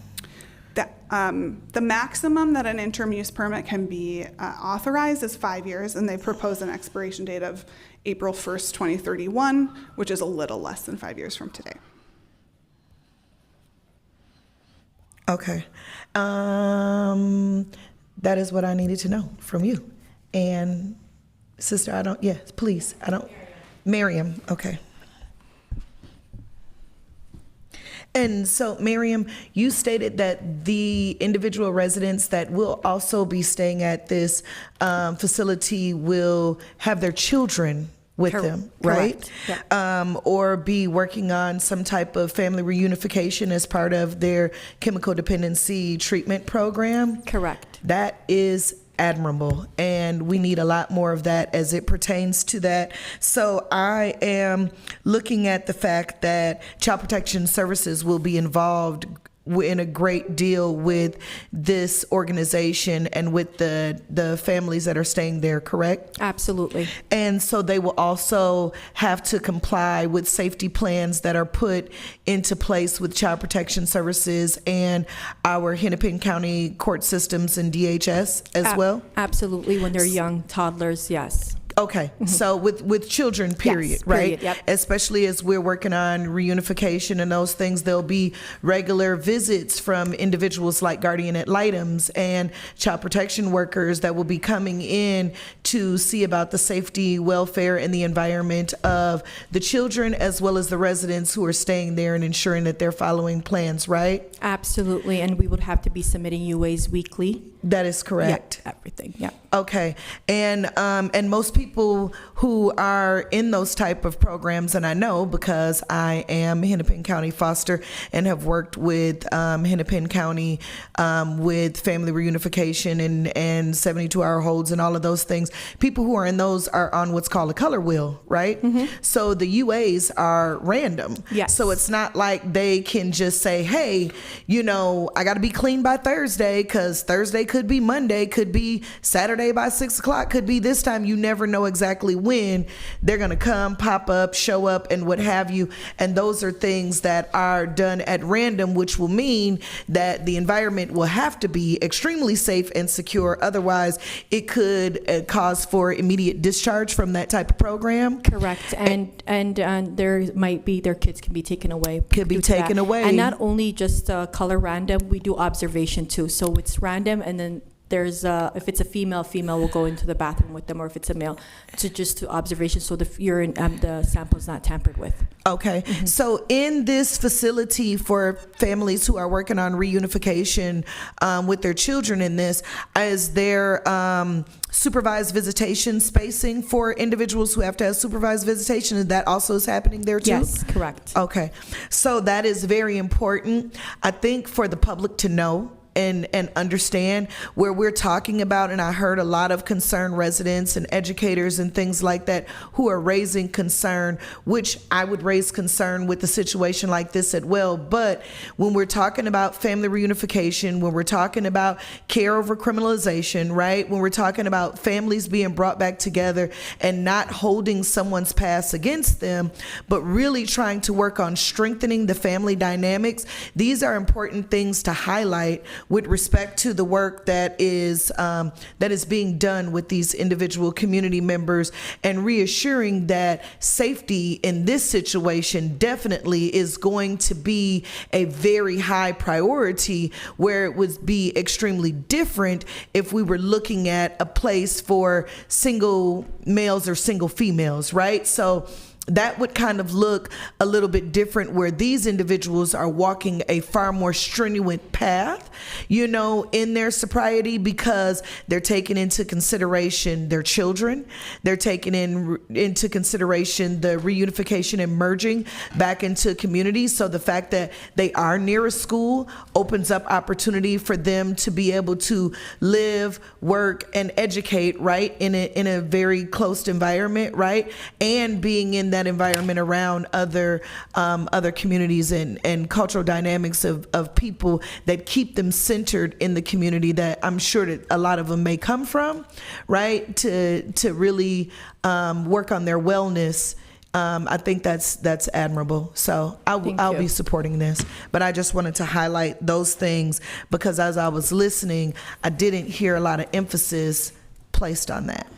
The maximum that an interim use permit can be authorized is 5 years, and they propose an expiration date of April 1st, 2031, which is a little less than 5 years from today. Okay. That is what I needed to know from you. And sister, Miriam, okay. And so, Miriam, you stated that the individual residents that will also be staying at this facility will have their children with them, right? Yeah. Or be working on some type of family reunification as part of their chemical dependency treatment program? Correct. That is admirable, and we need a lot more of that as it pertains to that. So I am looking at the fact that Child Protection Services will be involved in a great deal with this organization and with the families that are staying there, correct? Absolutely. And so they will also have to comply with safety plans that are put into place with Child Protection Services and our Hennepin County court systems and DHS as well? Absolutely. When they're young toddlers, yes. Okay, so with children, period, Yes, right? period, yep. Especially as we're working on reunification and those things, there'll be regular visits from individuals like guardian ad litems and child protection workers that will be coming in to see about the safety, welfare, and the environment of the children as well as the residents who are staying there and ensuring that they're following plans, right? Absolutely, and we would have to be submitting UAs weekly. That is correct. Yeah, everything, yeah. Okay, and most people who are in those type of programs, and I know because I am Hennepin County foster and have worked with Hennepin County with family reunification and 72-hour holds and all of those things. People who are in those are on what's called a color wheel, right? So the UAs are random. Yes. So it's not like they can just say, hey, you know, I got to be clean by Thursday because Thursday could be Monday, could be Saturday by 6 o'clock, could be this time. You never know exactly when they're going to come, pop up, show up, and what have you. And those are things that are done at random, which will mean that the environment will have to be extremely safe and secure. Otherwise, it could cause for immediate discharge from that type of program. Correct, and there might be, their kids can be taken away. Could be due to taken that. away. And not only just color random, we do observation too. So it's random, and then there's if it's a female will go into the bathroom with them, or if it's a male, to observation, so the urine, the sample is not tampered with. Okay, so in this facility for families who are working on reunification with their children in this, is there supervised visitation spacing for individuals who have to have supervised visitation, and that also is happening there too? Yes, correct. Okay, so that is very important, I think, for the public to know and understand where we're talking about. And I heard a lot of concerned residents and educators and things like that who are raising concern, which I would raise concern with a situation like this as well. But when we're talking about family reunification, when we're talking about care over criminalization, right? When we're talking about families being brought back together and not holding someone's past against them, but really trying to work on strengthening the family dynamics, these are important things to highlight with respect to the work that is being done with these individual community members, and reassuring that safety in this situation definitely is going to be a very high priority, where it would be extremely different if we were looking at a place for single males or single females, right? So that would kind of look a little bit different, where these individuals are walking a far more strenuous path, you know, in their sobriety, because they're taking into consideration their children. They're taking into consideration the reunification and merging back into communities. So the fact that they are near a school opens up opportunity for them to be able to live, work, and educate, right, in a very close environment, right, and being in that environment around other communities and cultural dynamics of people that keep them centered in the community that I'm sure that a lot of them may come from, right, to really work on their wellness. I think that's admirable. So I'll be supporting this. But I just wanted to highlight those things, because as I was listening, I didn't hear a lot of emphasis placed on that.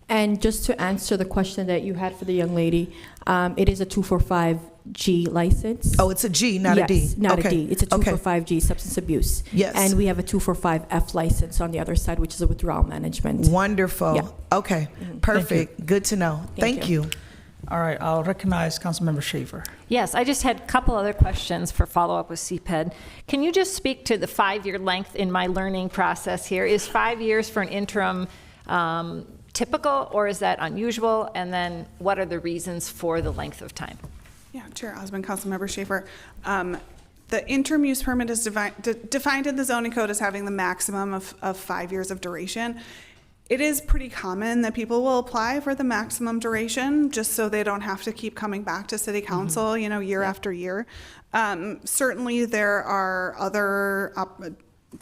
And just to answer the question that you had for the young lady, it is a 245G license. Oh, it's a G, not a D. Yes, not Okay. a D. It's a 245G, substance abuse. Yes. And we have a 245F license on the other side, which is a withdrawal management. Wonderful. Yeah. Okay, perfect. Good to know. Thank you. All right, I'll recognize Councilmember Schaefer. Yes, I just had a couple other questions for follow-up with CPED. Can you just speak to the 5-year length in my learning process here? Is 5 years for an interim typical, or is that unusual? And then what are the reasons for the length of time? Yeah, Chair Osmond, Councilmember Schaefer. The interim use permit is defined in the zoning code as having the maximum of 5 years of duration. It is pretty common that people will apply for the maximum duration just so they don't have to keep coming back to city council, you know, year after year. Certainly there are other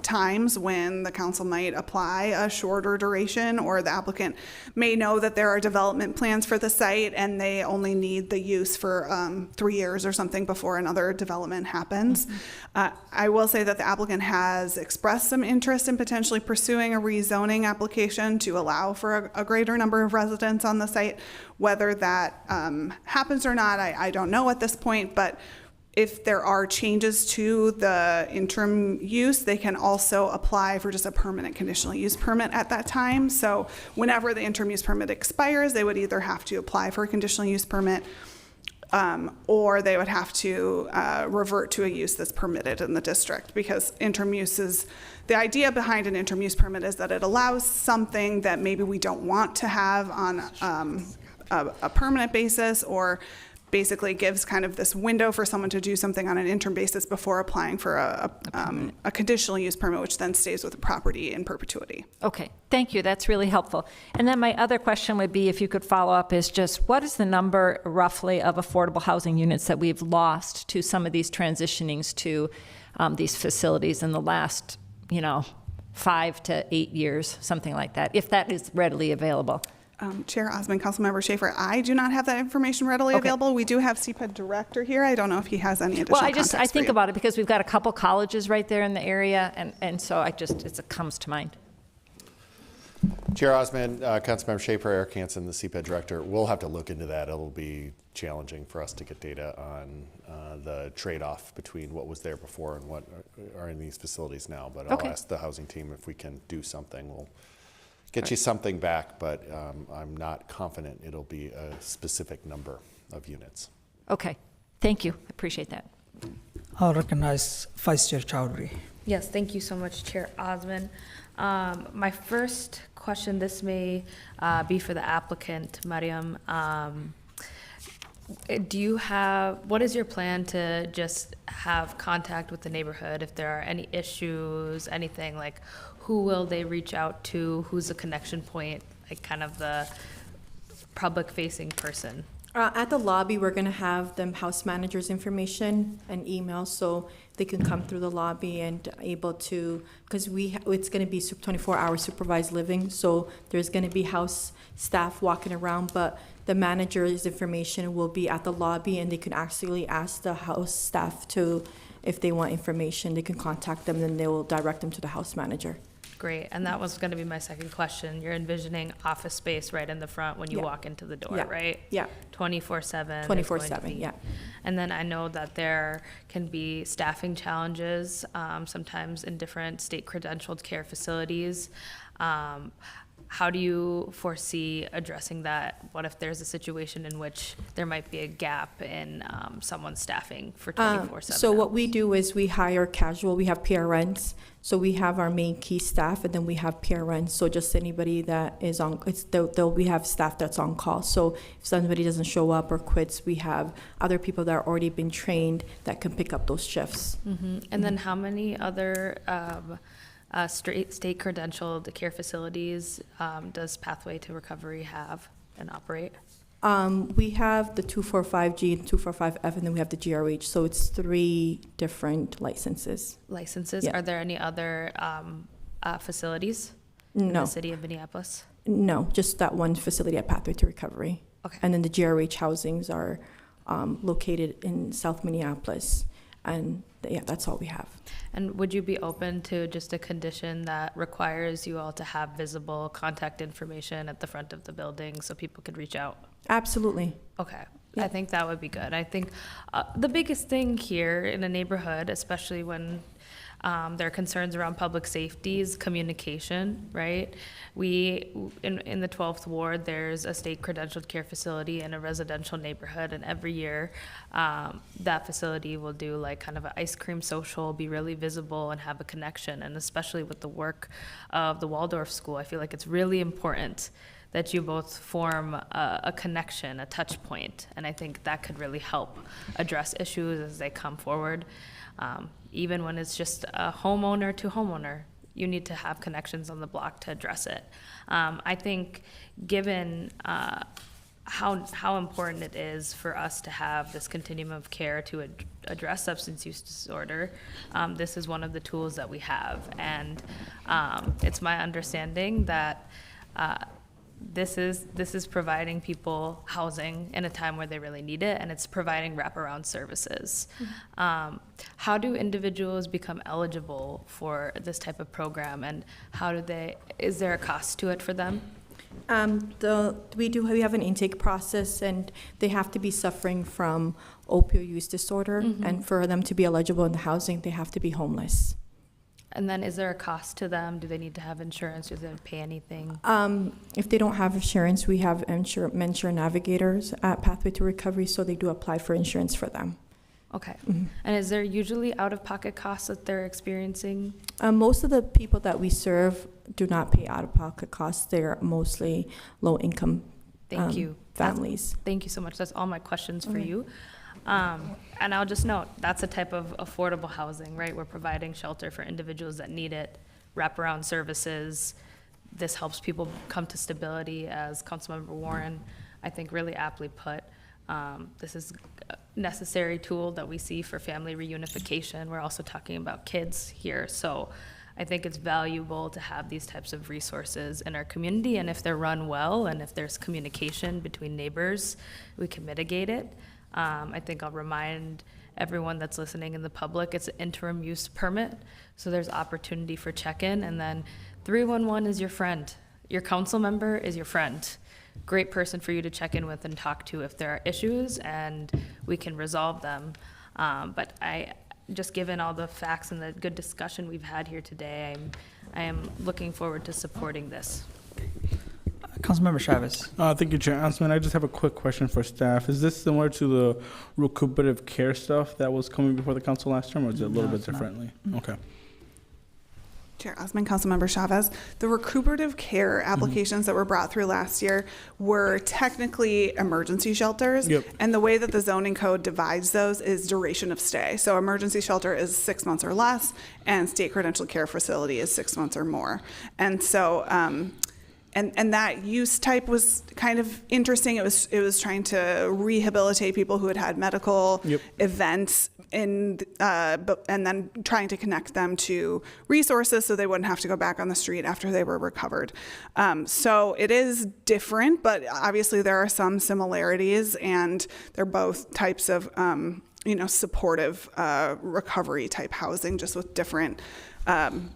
times when the council might apply a shorter duration, or the applicant may know that there are development plans for the site and they only need the use for 3 years or something before another development happens. I will say that the applicant has expressed some interest in potentially pursuing a rezoning application to allow for a greater number of residents on the site. Whether that happens or not, I don't know at this point, but if there are changes to the interim use, they can also apply for just a permanent conditional use permit at that time. So whenever the interim use permit expires, they would either have to apply for a conditional use permit or they would have to revert to a use that's permitted in the district, because interim use is, the idea behind an interim use permit is that it allows something that maybe we don't want to have on a permanent basis, or basically gives kind of this window for someone to do something on an interim basis before applying for a conditional use permit, which then stays with the property in perpetuity. Okay, thank you. That's really helpful. And then my other question would be, if you could follow up, is just what is the number roughly of affordable housing units that we've lost to some of these transitionings to these facilities in the last, 5 to 8 years, something like that, if that is readily available? Chair Osmond, Councilmember Schaefer, I do not have that information readily available. We do have CPED director here. I don't know if he has any additional context. I think about it because we've got a couple colleges right there in the area, and so it comes to mind. Chair Osmond, Councilmember Schaefer, Eric Hansen, the CPED director. We'll have to look into that. It'll be challenging for us to get data on the trade-off between what was there before and what are in these facilities now. But I'll ask the housing team if we can do something. We'll get you something back, but I'm not confident it'll be a specific number of units. Okay, thank you. Appreciate that. I'll recognize Vice Chair Chowdhury. Yes, thank you so much, Chair Osmond. My first question, this may be for the applicant, Mariam. What is your plan to just have contact with the neighborhood if there are any issues, anything like? Who will they reach out to? Who's the connection point, like kind of the public-facing person? At the lobby, we're going to have the house manager's information and email, so they can come through the lobby and able to, because it's going to be 24-hour supervised living, so there's going to be house staff walking around, but the manager's information will be at the lobby, and they can actually ask the house staff to if they want information, they can contact them, then they will direct them to the house manager. Great, and that was gonna be my second question. You're envisioning office space right in the front when you Yeah. walk into the door, Yeah. right? Yeah. 24/7. 24/7, yeah. And then I know that there can be staffing challenges, sometimes in different state credentialed care facilities. How do you foresee addressing that? What if there's a situation in which there might be a gap in someone's staffing for 24/7? So what we do is we hire casual, we have PRNs. So we have our main key staff, and then we have PRNs. So just anybody that is on, we have staff that's on call. So if somebody doesn't show up or quits, we have other people that are already been trained that can pick up those shifts. And then how many other state credentialed care facilities does Pathway to Recovery have and operate? We have the 245G and 245F, and then we have the GRH. So it's 3 different licenses. Licenses? Yeah. Are there any other facilities in No. the city of Minneapolis? No, just that one facility at Pathway to Recovery. Okay. And then the GRH housings are located in South Minneapolis. And yeah, that's all we have. And would you be open to just a condition that requires you all to have visible contact information at the front of the building so people could reach out? Absolutely. Okay. I think that would be good. I think the biggest thing here in a neighborhood, especially when there are concerns around public safety, is communication, right? In the 12th Ward, there's a state credentialed care facility in a residential neighborhood, and every year that facility will do like kind of an ice cream social, be really visible and have a connection. And especially with the work of the Waldorf School, I feel like it's really important that you both form a connection, a touch point. And I think that could really help address issues as they come forward. Even when it's just a homeowner to homeowner, you need to have connections on the block to address it. I think given how important it is for us to have this continuum of care to address substance use disorder, this is one of the tools that we have. And it's my understanding that this is providing people housing in a time where they really need it, and it's providing wraparound services. How do individuals become eligible for this type of program, and is there a cost to it for them? We have an intake process, and they have to be suffering from opioid use disorder, and for them to be eligible in the housing, they have to be homeless. And then is there a cost to them? Do they need to have insurance? Do they pay anything? If they don't have insurance, we have Mentor navigators at Pathway to Recovery, so they do apply for insurance for them. Okay. And is there usually out-of-pocket costs that they're experiencing? Most of the people that we serve do not pay out-of-pocket costs. They're mostly low-income families. Thank you so much. That's all my questions for you. And I'll just note, that's a type of affordable housing, right? We're providing shelter for individuals that need it, wraparound services. This helps people come to stability, as Councilmember Warren, I think, really aptly put. This is a necessary tool that we see for family reunification. We're also talking about kids here. So I think it's valuable to have these types of resources in our community. And if they're run well, and if there's communication between neighbors, we can mitigate it. I think I'll remind everyone that's listening in the public, it's an interim use permit, so there's opportunity for check-in, and then 311 is your friend. Your council member is your friend. Great person for you to check in with and talk to if there are issues, and we can resolve them. But just given all the facts and the good discussion we've had here today, I am looking forward to supporting this. Councilmember Chavez. Thank you, Chair Osman. I just have a quick question for staff. Is this similar to the recuperative care stuff that was coming before the council last term, or is it a little bit differently? Okay. Chair Osman, Councilmember Chavez, the recuperative care applications that were brought through last year were technically emergency shelters. Yep. And the way that the zoning code divides those is duration of stay. So emergency shelter is 6 months or less, and state credentialed care facility is 6 months or more. And so, and that use type was kind of interesting. It was trying to rehabilitate people who had had medical events, and then trying to connect them to resources so they wouldn't have to go back on the street after they were recovered. So it is different, but obviously there are some similarities, and they're both types of supportive recovery type housing, just with different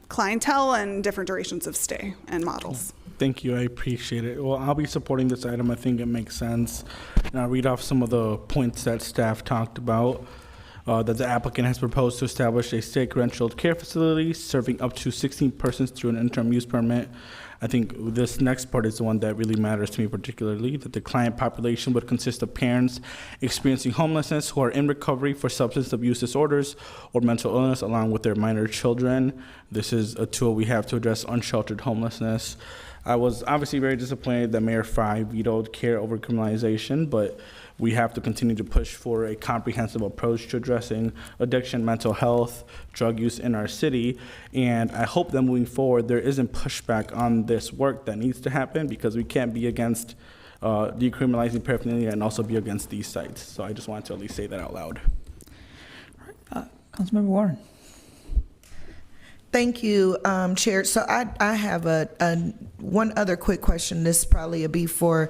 clientele and different durations of stay and models. Thank you. I appreciate it. Well, I'll be supporting this item. I think it makes sense. And I'll read off some of the points that staff talked about. That the applicant has proposed to establish a state credentialed care facility serving up to 16 persons through an interim use permit. I think this next part is the one that really matters to me particularly, that the client population would consist of parents experiencing homelessness who are in recovery for substance abuse disorders or mental illness along with their minor children. This is a tool we have to address unsheltered homelessness. I was obviously very disappointed that Mayor Fry vetoed care over criminalization, but we have to continue to push for a comprehensive approach to addressing addiction, mental health, drug use in our city. And I hope that moving forward, there isn't pushback on this work that needs to happen, because we can't be against decriminalizing paraphernalia and also be against these sites. So I just wanted to at least say that out loud. Councilmember Warren. Thank you, Chair. So I have a one other quick question. This probably will be for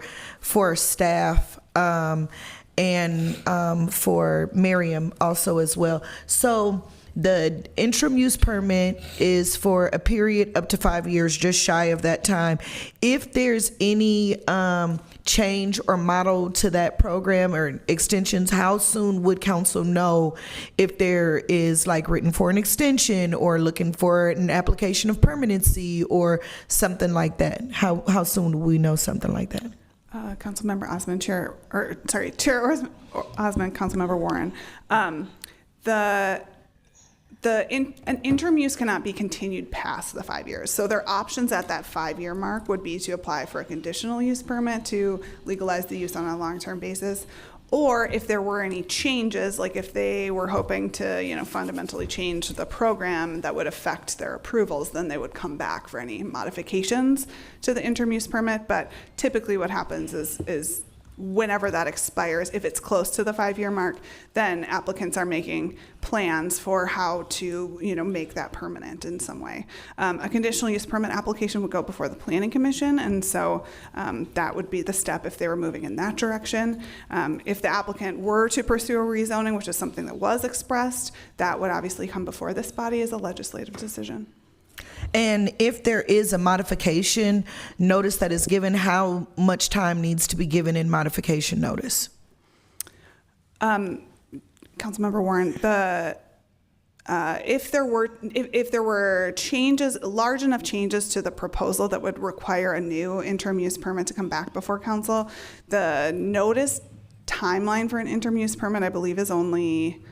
staff and for Miriam also as well. So the interim use permit is for a period up to 5 years, just shy of that time. If there's any change or model to that program or extensions, how soon would council know if there is like written for an extension or looking for an application of permanency or something like that? How soon do we know something like that? Councilmember Osmond, Chair Osmond, Councilmember Warren. An interim use cannot be continued past the 5 years. So their options at that 5-year mark would be to apply for a conditional use permit to legalize the use on a long-term basis. Or if there were any changes, like if they were hoping to, fundamentally change the program that would affect their approvals, then they would come back for any modifications to the interim use permit. But typically what happens is whenever that expires, if it's close to the 5-year mark, then applicants are making plans for how to, make that permanent in some way. A conditional use permit application would go before the Planning Commission, and so that would be the step if they were moving in that direction. If the applicant were to pursue a rezoning, which is something that was expressed, that would obviously come before this body as a legislative decision. And if there is a modification notice that is given, how much time needs to be given in modification notice? Councilmember Warren, if there were changes, large enough changes to the proposal that would require a new interim use permit to come back before council, the notice timeline for an interim use permit, I believe, is only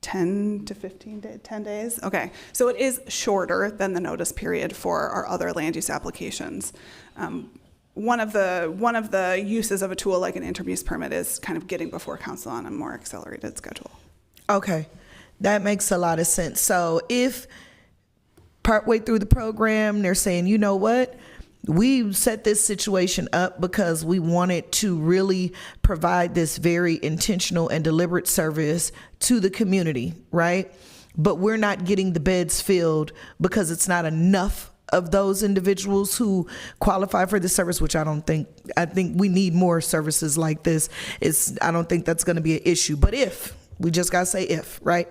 10 to 15 days, 10 days. Okay, so it is shorter than the notice period for our other land use applications. One of the uses of a tool like an interim use permit is kind of getting before council on a more accelerated schedule. Okay, that makes a lot of sense. So if partway through the program, they're saying, you know what? We set this situation up because we wanted to really provide this very intentional and deliberate service to the community, right? But we're not getting the beds filled because it's not enough of those individuals who qualify for this service, which I think we need more services like this. I don't think that's going to be an issue. But if, we just got to say if, right?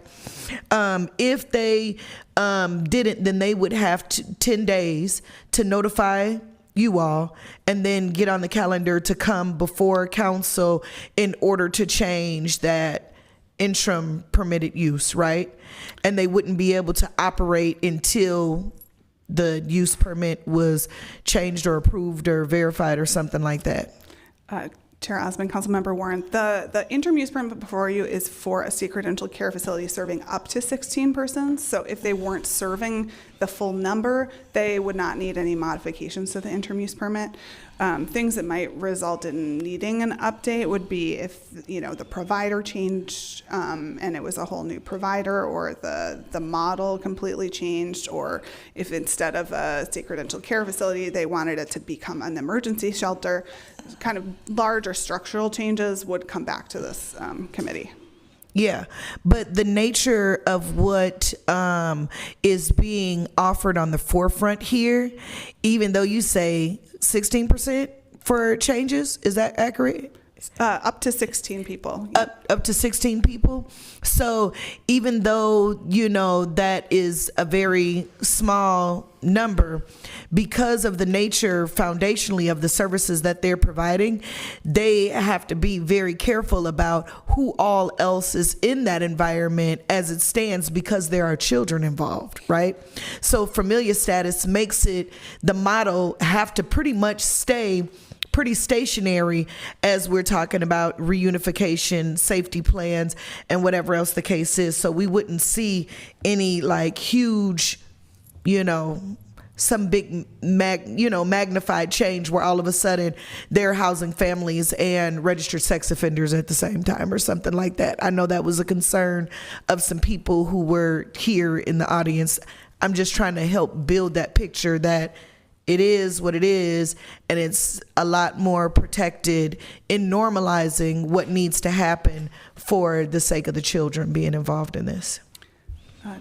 If they didn't, then they would have 10 days to notify you all and then get on the calendar to come before council in order to change that interim permitted use, right? And they wouldn't be able to operate until the use permit was changed or approved or verified or something like that. Chair Osmond, Councilmember Warren, the interim use permit before you is for a state credentialed care facility serving up to 16 persons. So if they weren't serving the full number, they would not need any modifications to the interim use permit. Things that might result in needing an update would be if the provider changed and it was a whole new provider, or the model completely changed, or if instead of a state credentialed care facility they wanted it to become an emergency shelter. Kind of larger structural changes would come back to this committee. Yeah, but the nature of what is being offered on the forefront here, even though you say 16% for changes, is that accurate? Up to 16 people. Up to 16 people. So even though, you know, that is a very small number, because of the nature foundationally of the services that they're providing, they have to be very careful about who all else is in that environment as it stands, because there are children involved, right? So familiar status makes it, the model have to pretty much stay pretty stationary as we're talking about reunification, safety plans, and whatever else the case is. So we wouldn't see any like huge, you know, some big magnified change where all of a sudden they're housing families and registered sex offenders at the same time or something like that. I know that was a concern of some people who were here in the audience. I'm just trying to help build that picture that it is what it is, and it's a lot more protected in normalizing what needs to happen for the sake of the children being involved in this.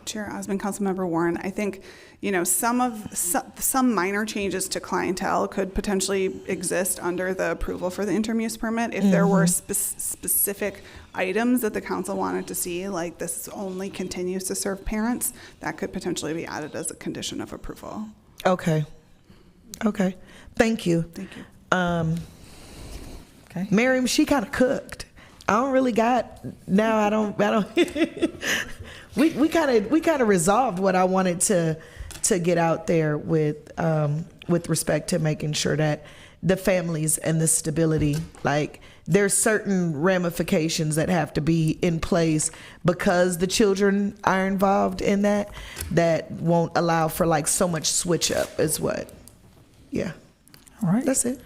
Chair Osmond, Councilmember Warren, I think, you know, some minor changes to clientele could potentially exist under the approval for the interim use permit if there were specific items that the council wanted to see, like this only continues to serve parents, that could potentially be added as a condition of approval. Okay. Thank you. Thank you. Okay. Miriam, she kind of cooked. I don't really got, now I don't, we kind of resolved what I wanted to get out there with respect to making sure that the families and the stability, like there's certain ramifications that have to be in place because the children are involved in that won't allow for like so much switch up is what. Yeah. All right. That's it.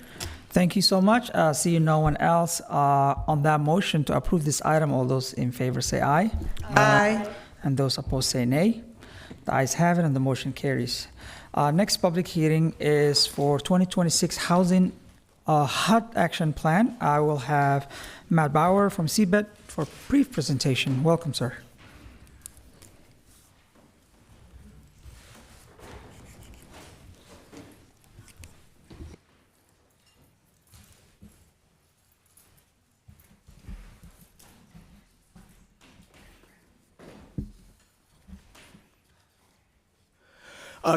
Thank you so much. Seeing no one else on that motion to approve this item, all those in favor say aye. Aye. And those opposed say nay. The ayes have it and the motion carries. Next public hearing is for 2026 Housing HUD Action Plan. I will have Matt Bauer from CBET for a brief presentation. Welcome, sir.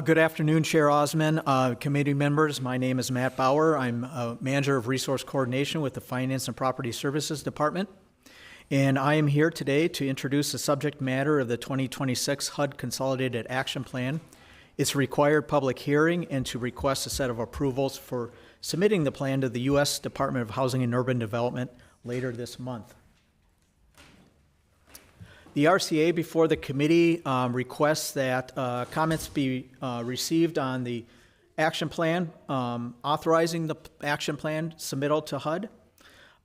Good afternoon, Chair Osman, committee members. My name is Matt Bauer. I'm Manager of Resource Coordination with the Finance and Property Services Department. And I am here today to introduce the subject matter of the 2026 HUD Consolidated Action Plan, its required public hearing, and to request a set of approvals for submitting the plan to the U.S. Department of Housing and Urban Development later this month. The RCA before the committee requests that comments be received on the action plan, authorizing the action plan submittal to HUD.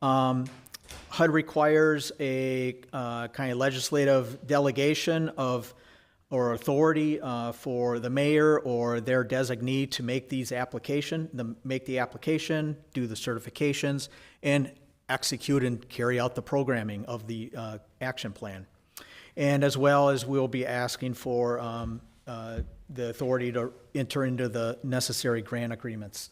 HUD requires a kind of legislative delegation of or authority for the mayor or their designee to make these make the application, do the certifications, and execute and carry out the programming of the action plan. And as well as we'll be asking for the authority to enter into the necessary grant agreements.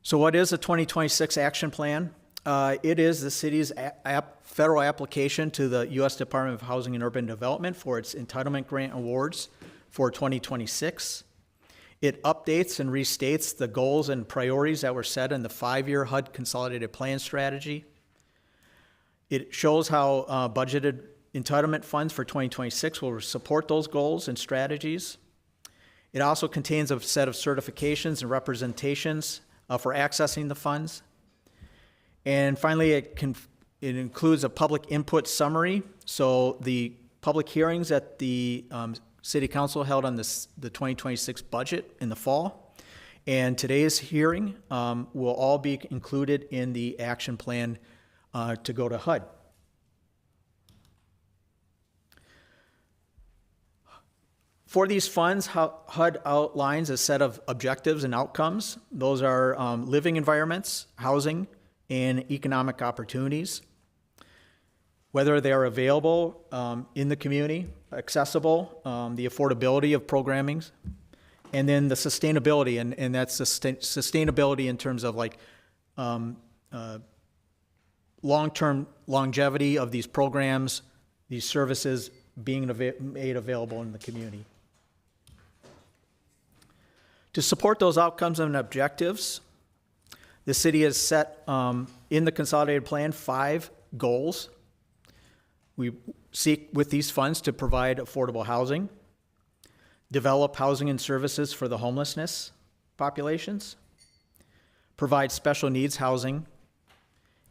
So what is a 2026 action plan? It is the city's federal application to the U.S. Department of Housing and Urban Development for its entitlement grant awards for 2026. It updates and restates the goals and priorities that were set in the 5-year HUD Consolidated Plan Strategy. It shows how budgeted entitlement funds for 2026 will support those goals and strategies. It also contains a set of certifications and representations for accessing the funds. And finally, it includes a public input summary. So the public hearings that the City Council held on the 2026 budget in the fall, and today's hearing will all be included in the action plan to go to HUD. For these funds, HUD outlines a set of objectives and outcomes. Those are living environments, housing, and economic opportunities. Whether they are available in the community, accessible, the affordability of programming, and then the sustainability, and that's sustainability in terms of like long-term longevity of these programs, these services being made available in the community. To support those outcomes and objectives, the city has set in the consolidated plan 5 goals. We seek with these funds to provide affordable housing, develop housing and services for the homelessness populations, provide special needs housing,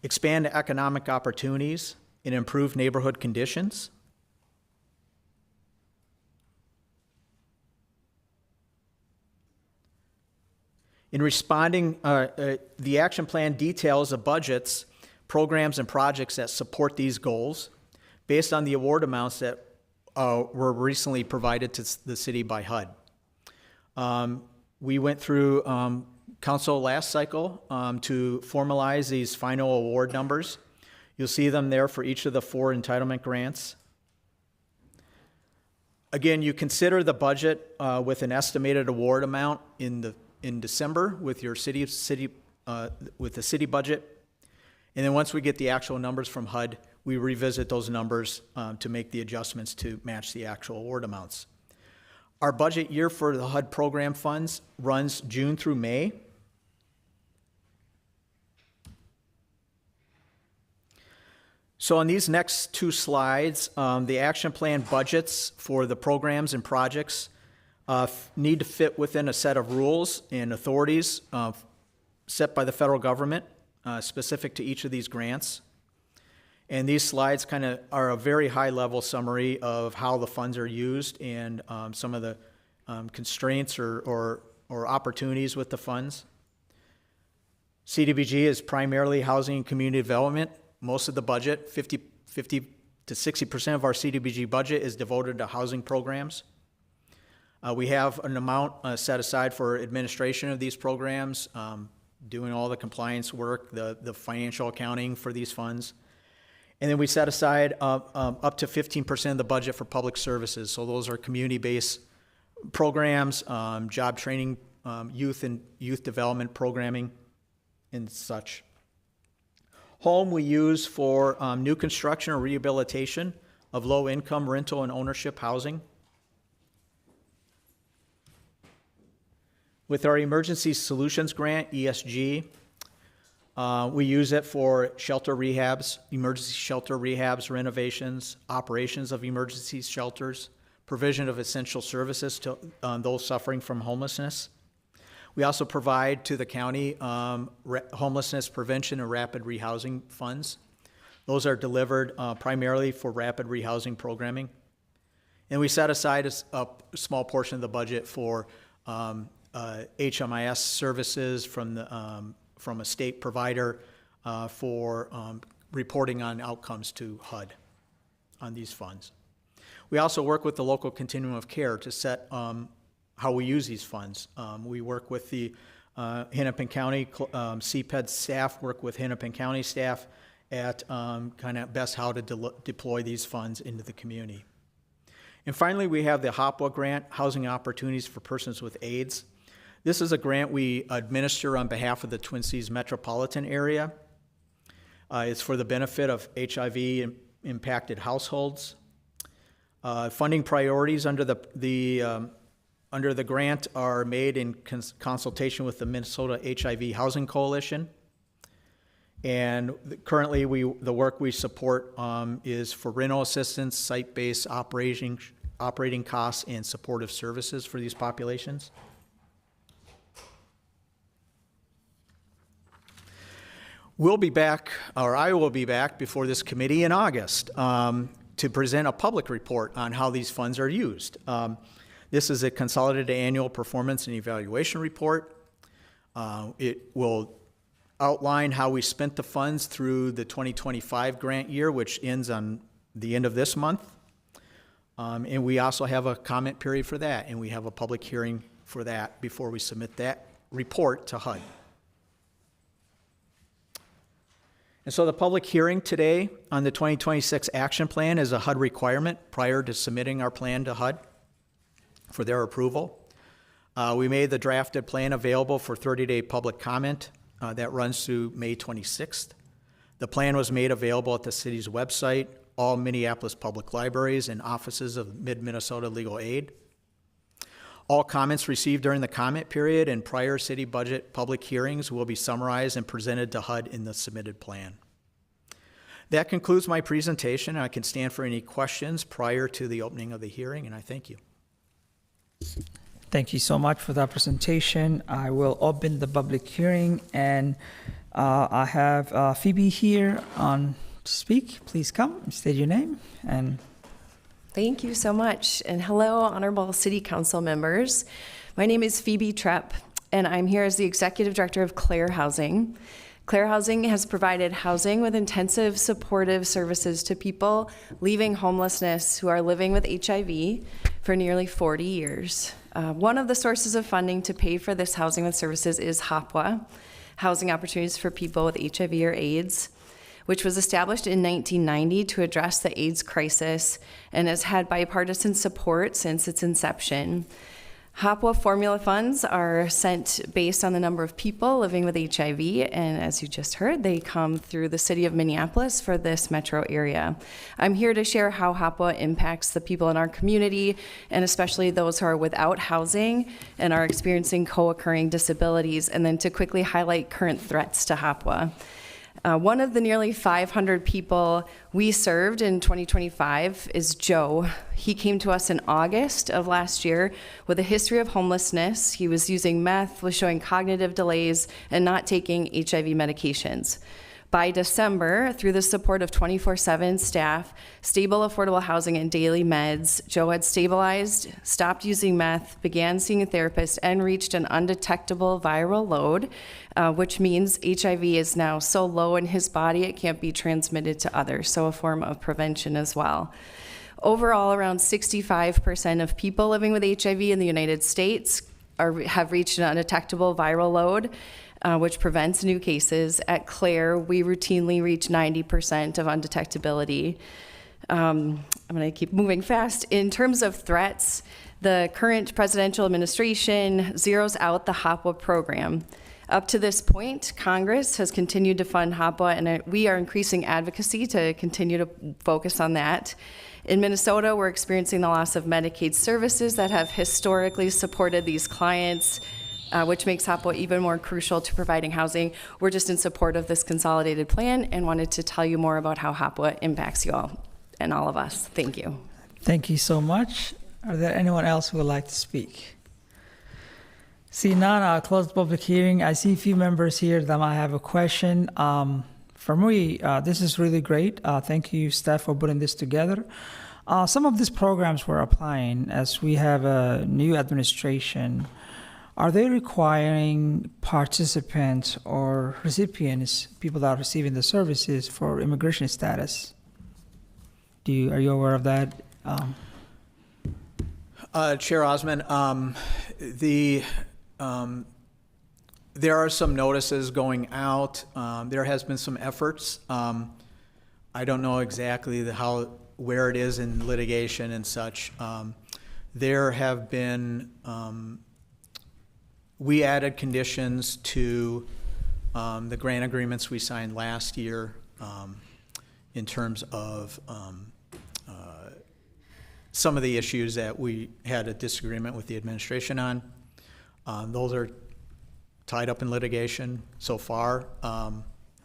expand economic opportunities, and improve neighborhood conditions. In responding, the action plan details the budgets, programs, and projects that support these goals based on the award amounts that were recently provided to the city by HUD. We went through council last cycle to formalize these final award numbers. You'll see them there for each of the 4 entitlement grants. Again, you consider the budget with an estimated award amount in December with your with the city budget. And then once we get the actual numbers from HUD, we revisit those numbers to make the adjustments to match the actual award amounts. Our budget year for the HUD program funds runs June through May. So on these next 2 slides, the action plan budgets for the programs and projects need to fit within a set of rules and authorities set by the federal government specific to each of these grants. And these slides kind of are a very high-level summary of how the funds are used and some of the constraints or opportunities with the funds. CDBG is primarily housing and community development. Most of the budget, 50 to 60% of our CDBG budget is devoted to housing programs. We have an amount set aside for administration of these programs, doing all the compliance work, the financial accounting for these funds. And then we set aside up to 15% of the budget for public services. So those are community-based programs, job training, youth development programming, and such. Home we use for new construction or rehabilitation of low-income rental and ownership housing. With our Emergency Solutions Grant, ESG, we use it for shelter rehabs, emergency shelter rehabs, renovations, operations of emergency shelters, provision of essential services to those suffering from homelessness. We also provide to the county homelessness prevention and rapid rehousing funds. Those are delivered primarily for rapid rehousing programming. And we set aside a small portion of the budget for HMIS services from a state provider for reporting on outcomes to HUD on these funds. We also work with the local continuum of care to set how we use these funds. We work with the Hennepin County CPED staff, work with Hennepin County staff at kind of best how to deploy these funds into the community. And finally, we have the HOPWA grant, Housing Opportunities for Persons with AIDS. This is a grant we administer on behalf of the Twin Cities metropolitan area. It's for the benefit of HIV-impacted households. Funding priorities under the grant are made in consultation with the Minnesota HIV Housing Coalition. And currently, the work we support is for rental assistance, site-based operating costs, and supportive services for these populations. We'll be back, or I will be back before this committee in August to present a public report on how these funds are used. This is a consolidated annual performance and evaluation report. It will outline how we spent the funds through the 2025 grant year, which ends on the end of this month. And we also have a comment period for that, and we have a public hearing for that before we submit that report to HUD. And so the public hearing today on the 2026 action plan is a HUD requirement prior to submitting our plan to HUD for their approval. We made the drafted plan available for 30-day public comment that runs through May 26th. The plan was made available at the city's website, all Minneapolis public libraries, and offices of Mid-Minnesota Legal Aid. All comments received during the comment period and prior city budget public hearings will be summarized and presented to HUD in the submitted plan. That concludes my presentation. I can stand for any questions prior to the opening of the hearing, and I thank you. Thank you so much for that presentation. I will open the public hearing, and I have Phoebe here to speak. Please come, state your name, and thank you so much. And hello, honorable city council members. My name is Phoebe Trepp, and I'm here as the executive director of Clare Housing. Clare Housing has provided housing with intensive supportive services to people leaving homelessness who are living with HIV for nearly 40 years. One of the sources of funding to pay for this housing with services is HOPWA, Housing Opportunities for People with HIV or AIDS, which was established in 1990 to address the AIDS crisis and has had bipartisan support since its inception. HOPWA formula funds are sent based on the number of people living with HIV, and as you just heard, they come through the city of Minneapolis for this metro area. I'm here to share how HOPWA impacts the people in our community, and especially those who are without housing and are experiencing co-occurring disabilities, and then to quickly highlight current threats to HOPWA. One of the nearly 500 people we served in 2025 is Joe. He came to us in August of last year with a history of homelessness. He was using meth, was showing cognitive delays, and not taking HIV medications. By December, through the support of 24/7 staff, stable, affordable housing, and daily meds, Joe had stabilized, stopped using meth, began seeing a therapist, and reached an undetectable viral load, which means HIV is now so low in his body it can't be transmitted to others, so a form of prevention as well. Overall, around 65% of people living with HIV in the United States have reached an undetectable viral load, which prevents new cases. At Clare, we routinely reach 90% of undetectability. I'm going to keep moving fast. In terms of threats, the current presidential administration zeroes out the HOPWA program. Up to this point, Congress has continued to fund HOPWA, and we are increasing advocacy to continue to focus on that. In Minnesota, we're experiencing the loss of Medicaid services that have historically supported these clients, which makes HOPWA even more crucial to providing housing. We're just in support of this consolidated plan and wanted to tell you more about how HOPWA impacts you all and all of us. Thank you. thank you so much. Are there anyone else who would like to speak? See none, I'll close the public hearing. I see a few members here that might have a question. For me, this is really great. Thank you, staff, for putting this together. Some of these programs we're applying, as we have a new administration, are they requiring participants or recipients, people that are receiving the services, for immigration status? Are you aware of that? Chair Osmond, there are some notices going out. There has been some efforts. I don't know exactly where it is in litigation and such. There have been, we added conditions to the grant agreements we signed last year in terms of some of the issues that we had a disagreement with the administration on. Those are tied up in litigation so far.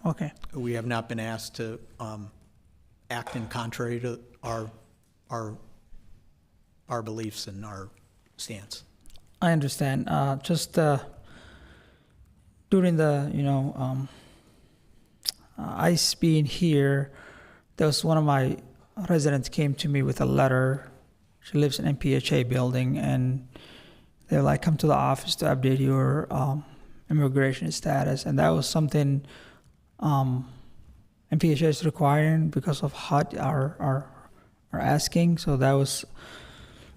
Okay. We have not been asked to act in contrary to our beliefs and our stance. I understand. Just during the, ICE being here, there was one of my residents came to me with a letter. She lives in MPHA building, and they're like, come to the office to update your immigration status. And that was something MPHA is requiring because of HUD are asking. So that was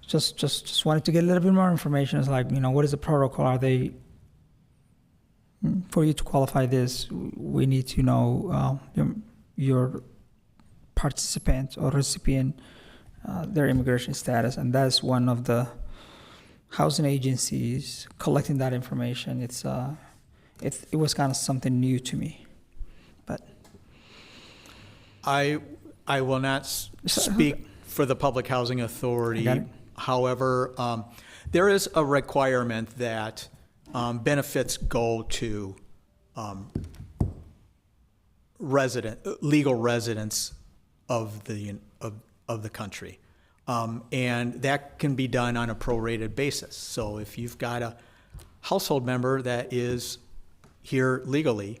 just wanted to get a little bit more information. It's like, what is the protocol? Are they, for you to qualify this, we need to know your participant or recipient, their immigration status. And that's one of the housing agencies collecting that information. It's it was kind of something new to me. But I will not speak for the Public Housing Authority. I got it. However, there is a requirement that benefits go to legal residents of the country. And that can be done on a prorated basis. So if you've got a household member that is here legally,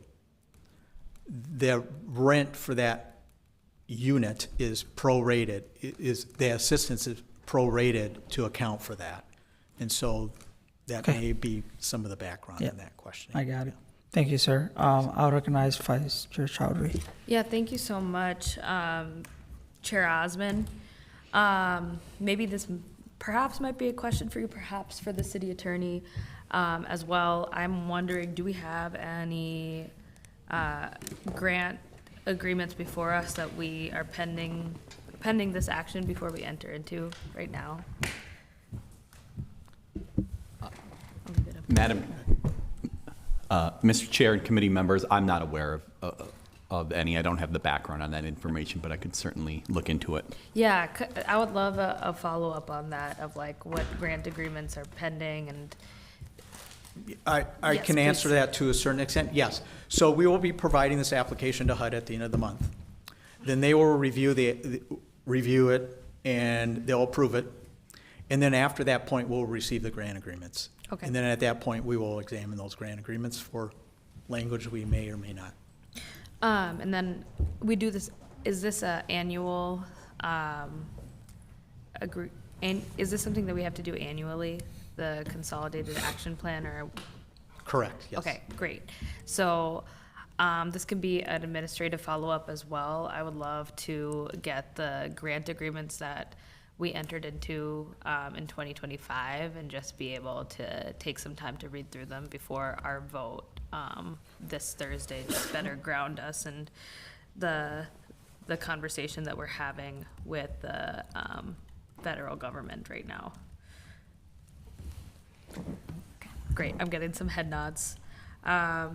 the rent for that unit is prorated, the assistance is prorated to account for that. And so that Okay. may be some of the background Yeah. in that question. I got it. Thank you, sir. I'll recognize Vice Chair Chowdhury. Yeah, thank you so much, Chair Osman. Maybe this perhaps might be a question for you, perhaps for the city attorney as well. I'm wondering, do we have any grant agreements before us that we are pending this action before we enter into right now? Madam, Mr. Chair and committee members, I'm not aware of any. I don't have the background on that information, but I could certainly look into it. Yeah, I would love a follow-up on that, of like what grant agreements are pending and. I Yes, can answer please. that to a certain extent, yes. So we will be providing this application to HUD at the end of the month. Then they will review it, and they'll approve it. And then after that point, we'll receive the grant agreements. Okay. And then at that point, we will examine those grant agreements for language we may or may not. And then we do this, is this a annual, is this something that we have to do annually, the consolidated action plan, or? Correct, yes. Okay, great. So, this can be an administrative follow-up as well. I would love to get the grant agreements that we entered into, in 2025, and just be able to take some time to read through them before our vote, this Thursday, just better ground us in the conversation that we're having with the, federal government right now. Great, I'm getting some head nods. Yeah,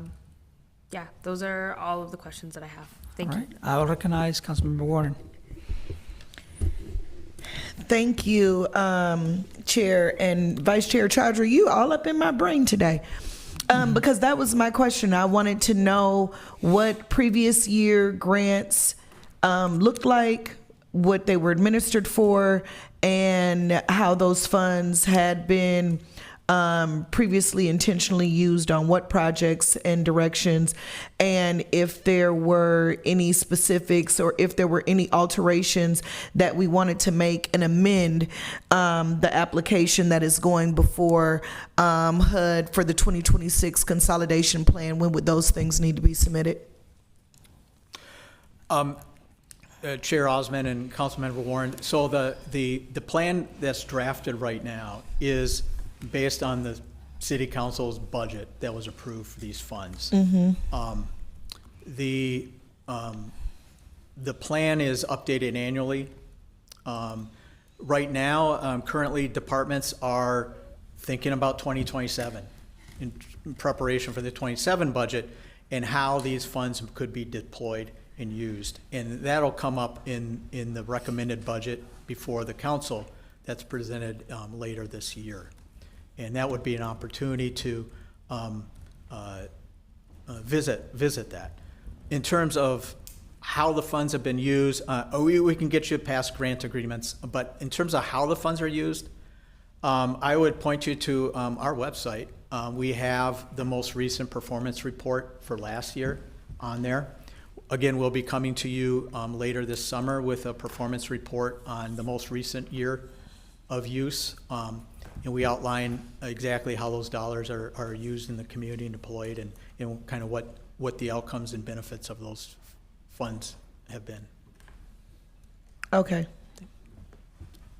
those are all of the questions that I have. Thank All you. right. I'll recognize Councilmember Warren. Thank you, Chair and Vice Chair Chowdhury. You all up in my brain today. Because that was my question. I wanted to know what previous year grants looked like, what they were administered for, and how those funds had been previously intentionally used on what projects and directions, and if there were any specifics or if there were any alterations that we wanted to make and amend the application that is going before HUD for the 2026 consolidation plan. When would those things need to be submitted? Chair Osman and Councilmember Warren, so the plan that's drafted right now is based on the city council's budget that was approved for these funds. The plan is updated annually. Right now, currently departments are thinking about 2027 in preparation for the 27 budget and how these funds could be deployed and used. And that'll come up in the recommended budget before the council that's presented later this year. And that would be an opportunity to visit that. In terms of how the funds have been used, we can get you past grant agreements, but in terms of how the funds are used, I would point you to our website. We have the most recent performance report for last year on there. Again, we'll be coming to you later this summer with a performance report on the most recent year of use. And we outline exactly how those dollars are used in the community and deployed, and kind of what the outcomes and benefits of those funds have been. Okay.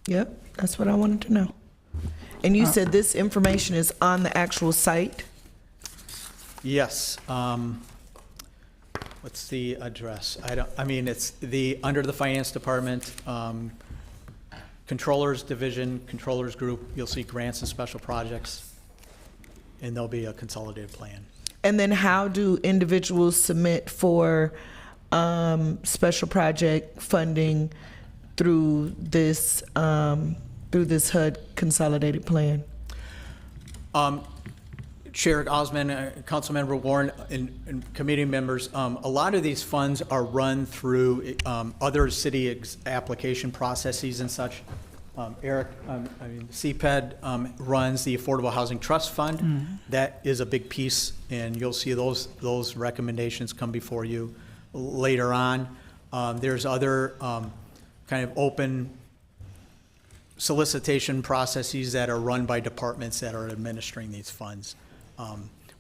Yep, that's what I wanted to know. And you said this information is on the actual site? Yes. What's the address? It's under the finance department, controllers division, controllers group. You'll see grants and special projects, and there'll be a consolidated plan. And then how do individuals submit for special project funding through this HUD consolidated plan? Chair Osmond, Councilmember Warren, and committee members, a lot of these funds are run through other city application processes and such. Eric, CPED runs the Affordable Housing Trust Fund. Mm-hmm. That is a big piece, and you'll see those recommendations come before you later on. There's other kind of open solicitation processes that are run by departments that are administering these funds.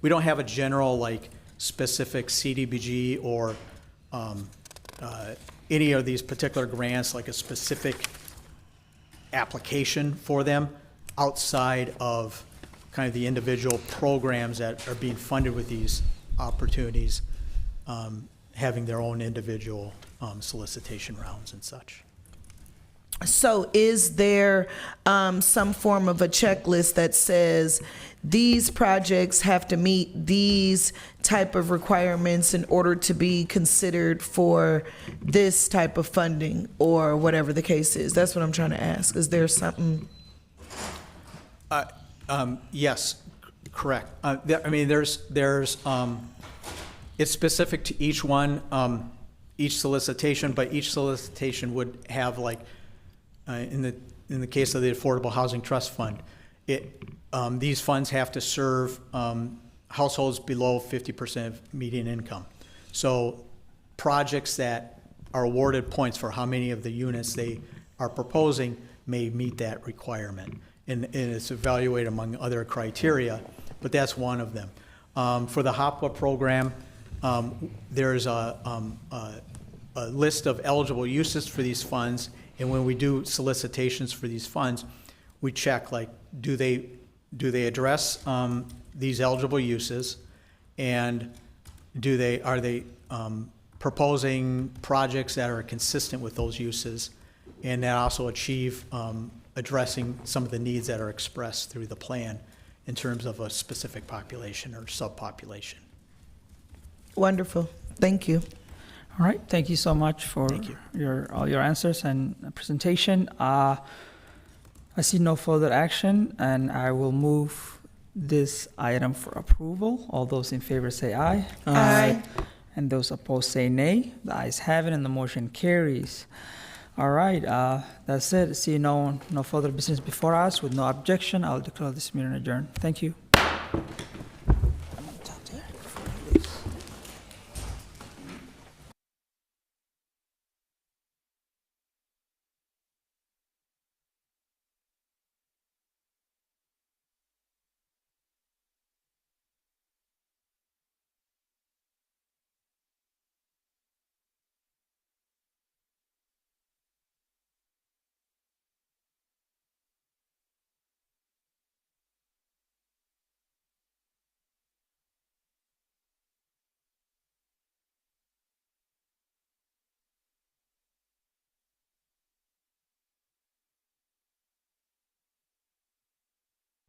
We don't have a general, like, specific CDBG or any of these particular grants, like a specific application for them outside of kind of the individual programs that are being funded with these opportunities, having their own individual solicitation rounds and such. So is there some form of a checklist that says these projects have to meet these type of requirements in order to be considered for this type of funding, or whatever the case is? That's what I'm trying to ask. Is there something? Yes, correct. It's specific to each one, each solicitation, but each solicitation would have, like, in the case of the Affordable Housing Trust Fund, these funds have to serve households below 50% of median income. So projects that are awarded points for how many of the units they are proposing may meet that requirement. And it's evaluated among other criteria, but that's one of them. For the HOPWA program, there's a list of eligible uses for these funds. And when we do solicitations for these funds, we check, like, do they address these eligible uses, and are they proposing projects that are consistent with those uses, and that also achieve addressing some of the needs that are expressed through the plan in terms of a specific population or subpopulation. Wonderful. Thank you. All right, thank you so much for all your answers and presentation. I see no further action, and I will move this item for approval. All those in favor say aye. Aye. And those opposed say nay. The ayes have it, and the motion carries. All right, that's it. See no further business before us. With no objection, I'll declare this meeting adjourned. Thank you.